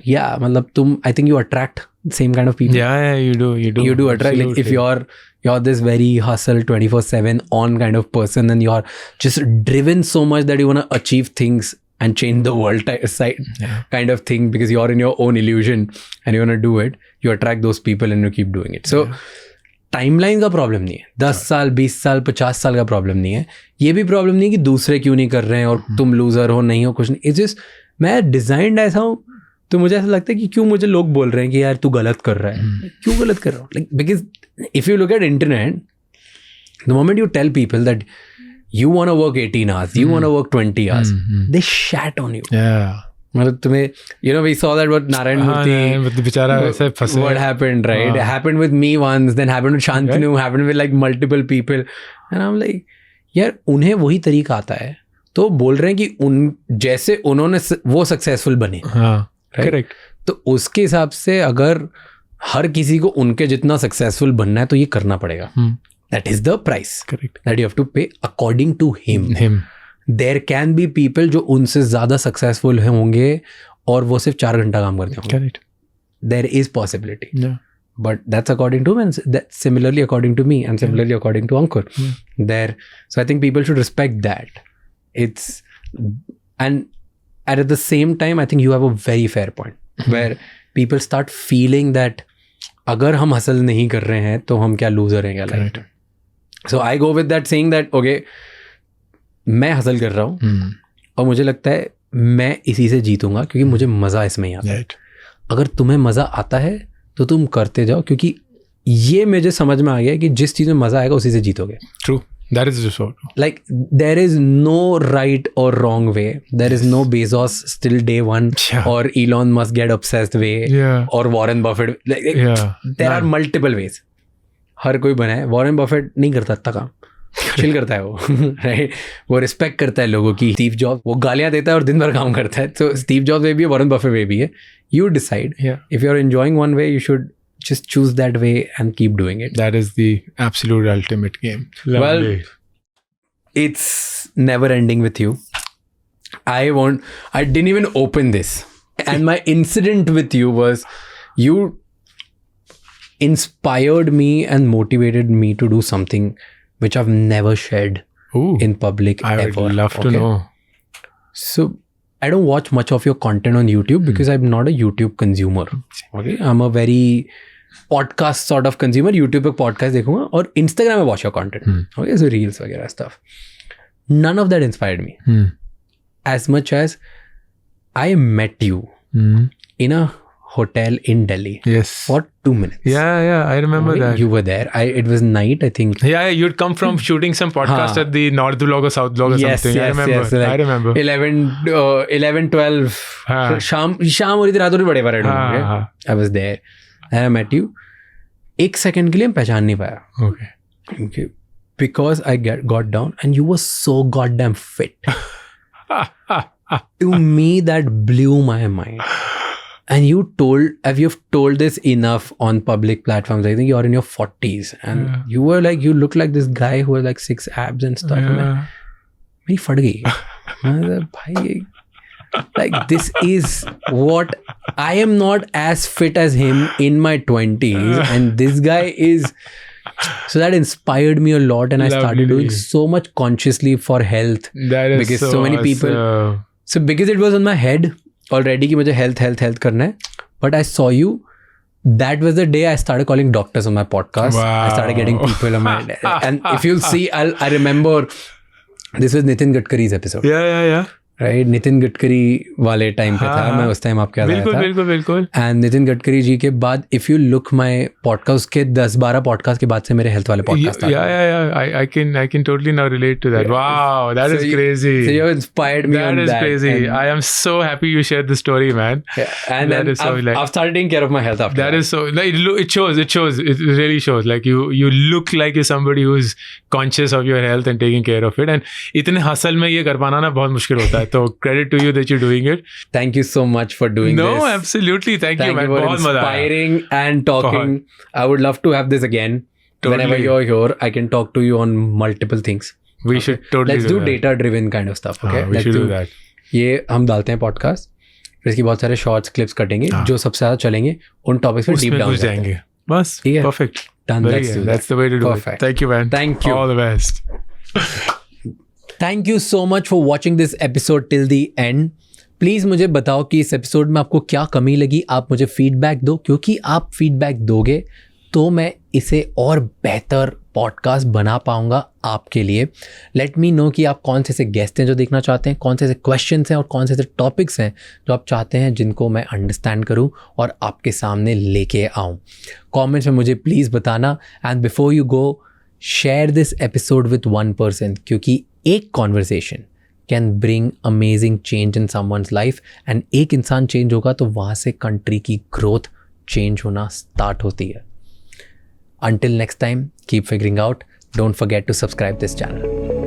B: yeah, matlab I think you attract the same kind of people.
A: Yeah, you do. You
B: do attract. Like if you're this very hustle 24/7 on kind of person, and you're just driven so much that you want to achieve things and change the world kind of thing, because you're in your own illusion and you want to do it, you attract those people and you keep doing it. So timeline का problem नहीं है. 10 साल 20 साल 50 साल का problem नहीं है. ये भी प्रॉब्लम नहीं है कि दूसरे क्यों नहीं कर रहे हैं और तुम लूजर हो, नहीं हो, कुछ नहीं. इट्स जस्ट मैं डिजाइंड ऐसा हूँ, तो मुझे ऐसा लगता है कि क्यों मुझे लोग बोल रहे हैं कि यार तू गलत कर रहा है. क्यों गलत कर रहा हूँ? Like because if you look at internet, the moment you tell people that you want to work 18 hours, you want to work 20 hours, they shat on you.
A: Yeah.
B: मतलब तुम्हें, you know, we saw that what Narayan Murthy,
A: बेचारा ऐसे फंसे.
B: What happened, right? It happened with me once, then happened with Shantanu, happened with like multiple people. And I'm like, यार उन्हें वही तरीका आता है, तो बोल रहे हैं कि उन जैसे उन्होंने वो सक्सेसफुल बने.
A: हाँ, करेक्ट.
B: तो उसके हिसाब से अगर हर किसी को उनके जितना सक्सेसफुल बनना है, तो ये करना पड़ेगा. That is the price.
A: Correct.
B: That you have to pay according to him. There can be people जो उनसे ज़्यादा सक्सेसफुल होंगे और वो सिर्फ 4 घंटा काम करते होंगे.
A: Correct.
B: There is possibility.
A: Yeah.
B: But that's according to him, and that's similarly according to me, and similarly according to Ankur. So I think people should respect that. And at the same time, I think you have a very fair point where people start feeling that अगर हम hustle नहीं कर रहे हैं तो हम क्या loser हैं क्या लाइफ में. So I go with that saying that okay, मैं हसल कर रहा हूँ और मुझे लगता है मैं इसी से जीतूंगा क्योंकि मुझे मज़ा इसमें ही आता है. अगर तुम्हें मज़ा आता है तो तुम करते जाओ, क्योंकि ये मुझे समझ में आ गया कि जिस चीज़ में मज़ा आएगा उसी से जीतोगे.
A: True. That is just so.
B: Like there is no right or wrong way. There is no Bezos still day one or Elon Musk get obsessed way or Warren Buffett. There are multiple ways. हर कोई बना है. Warren Buffett नहीं करता इतना काम, chill करता है वो, राइट. वो रिस्पेक्ट करता है लोगों की. स्टीव जॉब्स वो गालियाँ देता है और दिन भर काम करता है. तो स्टीव जॉब्स वे भी है, वॉरेन बफेट वे भी है. You decide if you are enjoying one way, you should just choose that way and keep doing it.
A: That is the absolute ultimate game.
B: Well, it's never ending with you. I didn't even open this, and my incident with you was you inspired me and motivated me to do something which I've never shared in public
A: I
B: ever.
A: would love to know.
B: So I don't watch much of your content on YouTube because I'm not a YouTube consumer. Okay, I'm a very podcast sort of consumer. YouTube पे podcast देखूंगा और Instagram में watch your content. Okay, so reels वगैरह stuff. None of that inspired me. As much as I met you in a hotel in Delhi.
A: Yes.
B: For 2 minutes.
A: Yeah, I remember that.
B: You were there. It was night, I think.
A: Yeah, you'd come from shooting some podcast at the North Vlog or South Vlog or something. I remember.
B: Yes, like
A: I remember.
B: 11, 12. शाम हो रही थी, रात हो रही, बड़े बारे में. I was there. And I met you. 1 second के लिए मैं पहचान नहीं पाया. Okay. Because I got down and you were so goddamn fit. To me, that blew my mind. And if you've told this enough on public platforms, I think you're in your 40s and you were like, you look like this guy who has like 6 abs and stuff. मेरी फट गई. भाई, like this is what I am not as fit as him in my 20s, and this guy is. So that inspired me a lot, and I started doing so much consciously for health.
A: That is
B: because so many people. So because it was on my head already कि मुझे health करना है, but I saw you. That was the day I started calling doctors on my podcast.
A: Wow.
B: I started getting people on my, and if you'll see, I remember this was Nitin Gadkari's episode.
A: Yeah.
B: Right, Nitin Gadkari वाले time पे था मैं उस time आपके आया था.
A: बिल्कुल.
B: And Nitin Gadkari ji के बाद if you look my podcast के 10-12 पॉडकास्ट के बाद से मेरे हेल्थ वाले podcast
A: I can totally now relate to that. Wow, that is crazy.
B: So you inspired me on that.
A: That is crazy. I am so happy you shared the story, man.
B: And then I've started taking care of my health after that.
A: That is so, it shows. It really shows. Like you look like you're somebody who is conscious of your health and taking care of it. And इतने hustle में ये कर पाना ना बहुत मुश्किल होता है. तो credit to you that you're doing it.
B: Thank you so much for doing
A: No,
B: this.
A: absolutely. Thank you,
B: Thank
A: man.
B: you for
A: बहुत मजा आया.
B: inspiring and talking. I would love to have this again. Whenever
A: Totally.
B: you're here, I can talk to you on multiple things.
A: We should totally
B: Let's do
A: that.
B: data-driven kind of stuff. Okay,
A: हाँ, we should do that.
B: ये हम डालते हैं podcast, फिर इसकी बहुत सारे shorts clips कटेंगे जो सबसे ज्यादा चलेंगे उन टॉपिक्स पे डीप
A: उसमें
B: डाउन
A: घुस जाएंगे. बस.
B: ठीक है.
A: Perfect.
B: Done.
A: Very
B: Let's
A: good.
B: do
A: That's
B: that.
A: the way to do
B: Perfect.
A: it. Thank you, man.
B: Thank you.
A: All the best.
B: Thank you so much for watching this episode till the end. Please मुझे बताओ कि इस episode में आपको क्या कमी लगी. आप मुझे फीडबैक दो, क्योंकि आप फीडबैक दोगे तो मैं इसे और बेहतर पॉडकास्ट बना पाऊंगा आपके लिए. लेट मी नो कि आप कौन से गेस्ट हैं जो देखना चाहते हैं, कौन से क्वेश्चंस हैं और कौन से टॉपिक्स हैं जो आप चाहते हैं जिनको मैं अंडरस्टैंड करूं और आपके सामने लेके आऊं. कमेंट्स में मुझे प्लीज़ बताना. And before you go, share this episode with one person, क्योंकि एक conversation can bring amazing change in someone's life. And एक इंसान चेंज होगा तो वहाँ से कंट्री की ग्रोथ चेंज होना स्टार्ट होती है. Until next time, keep figuring out. Don't forget to subscribe this channel.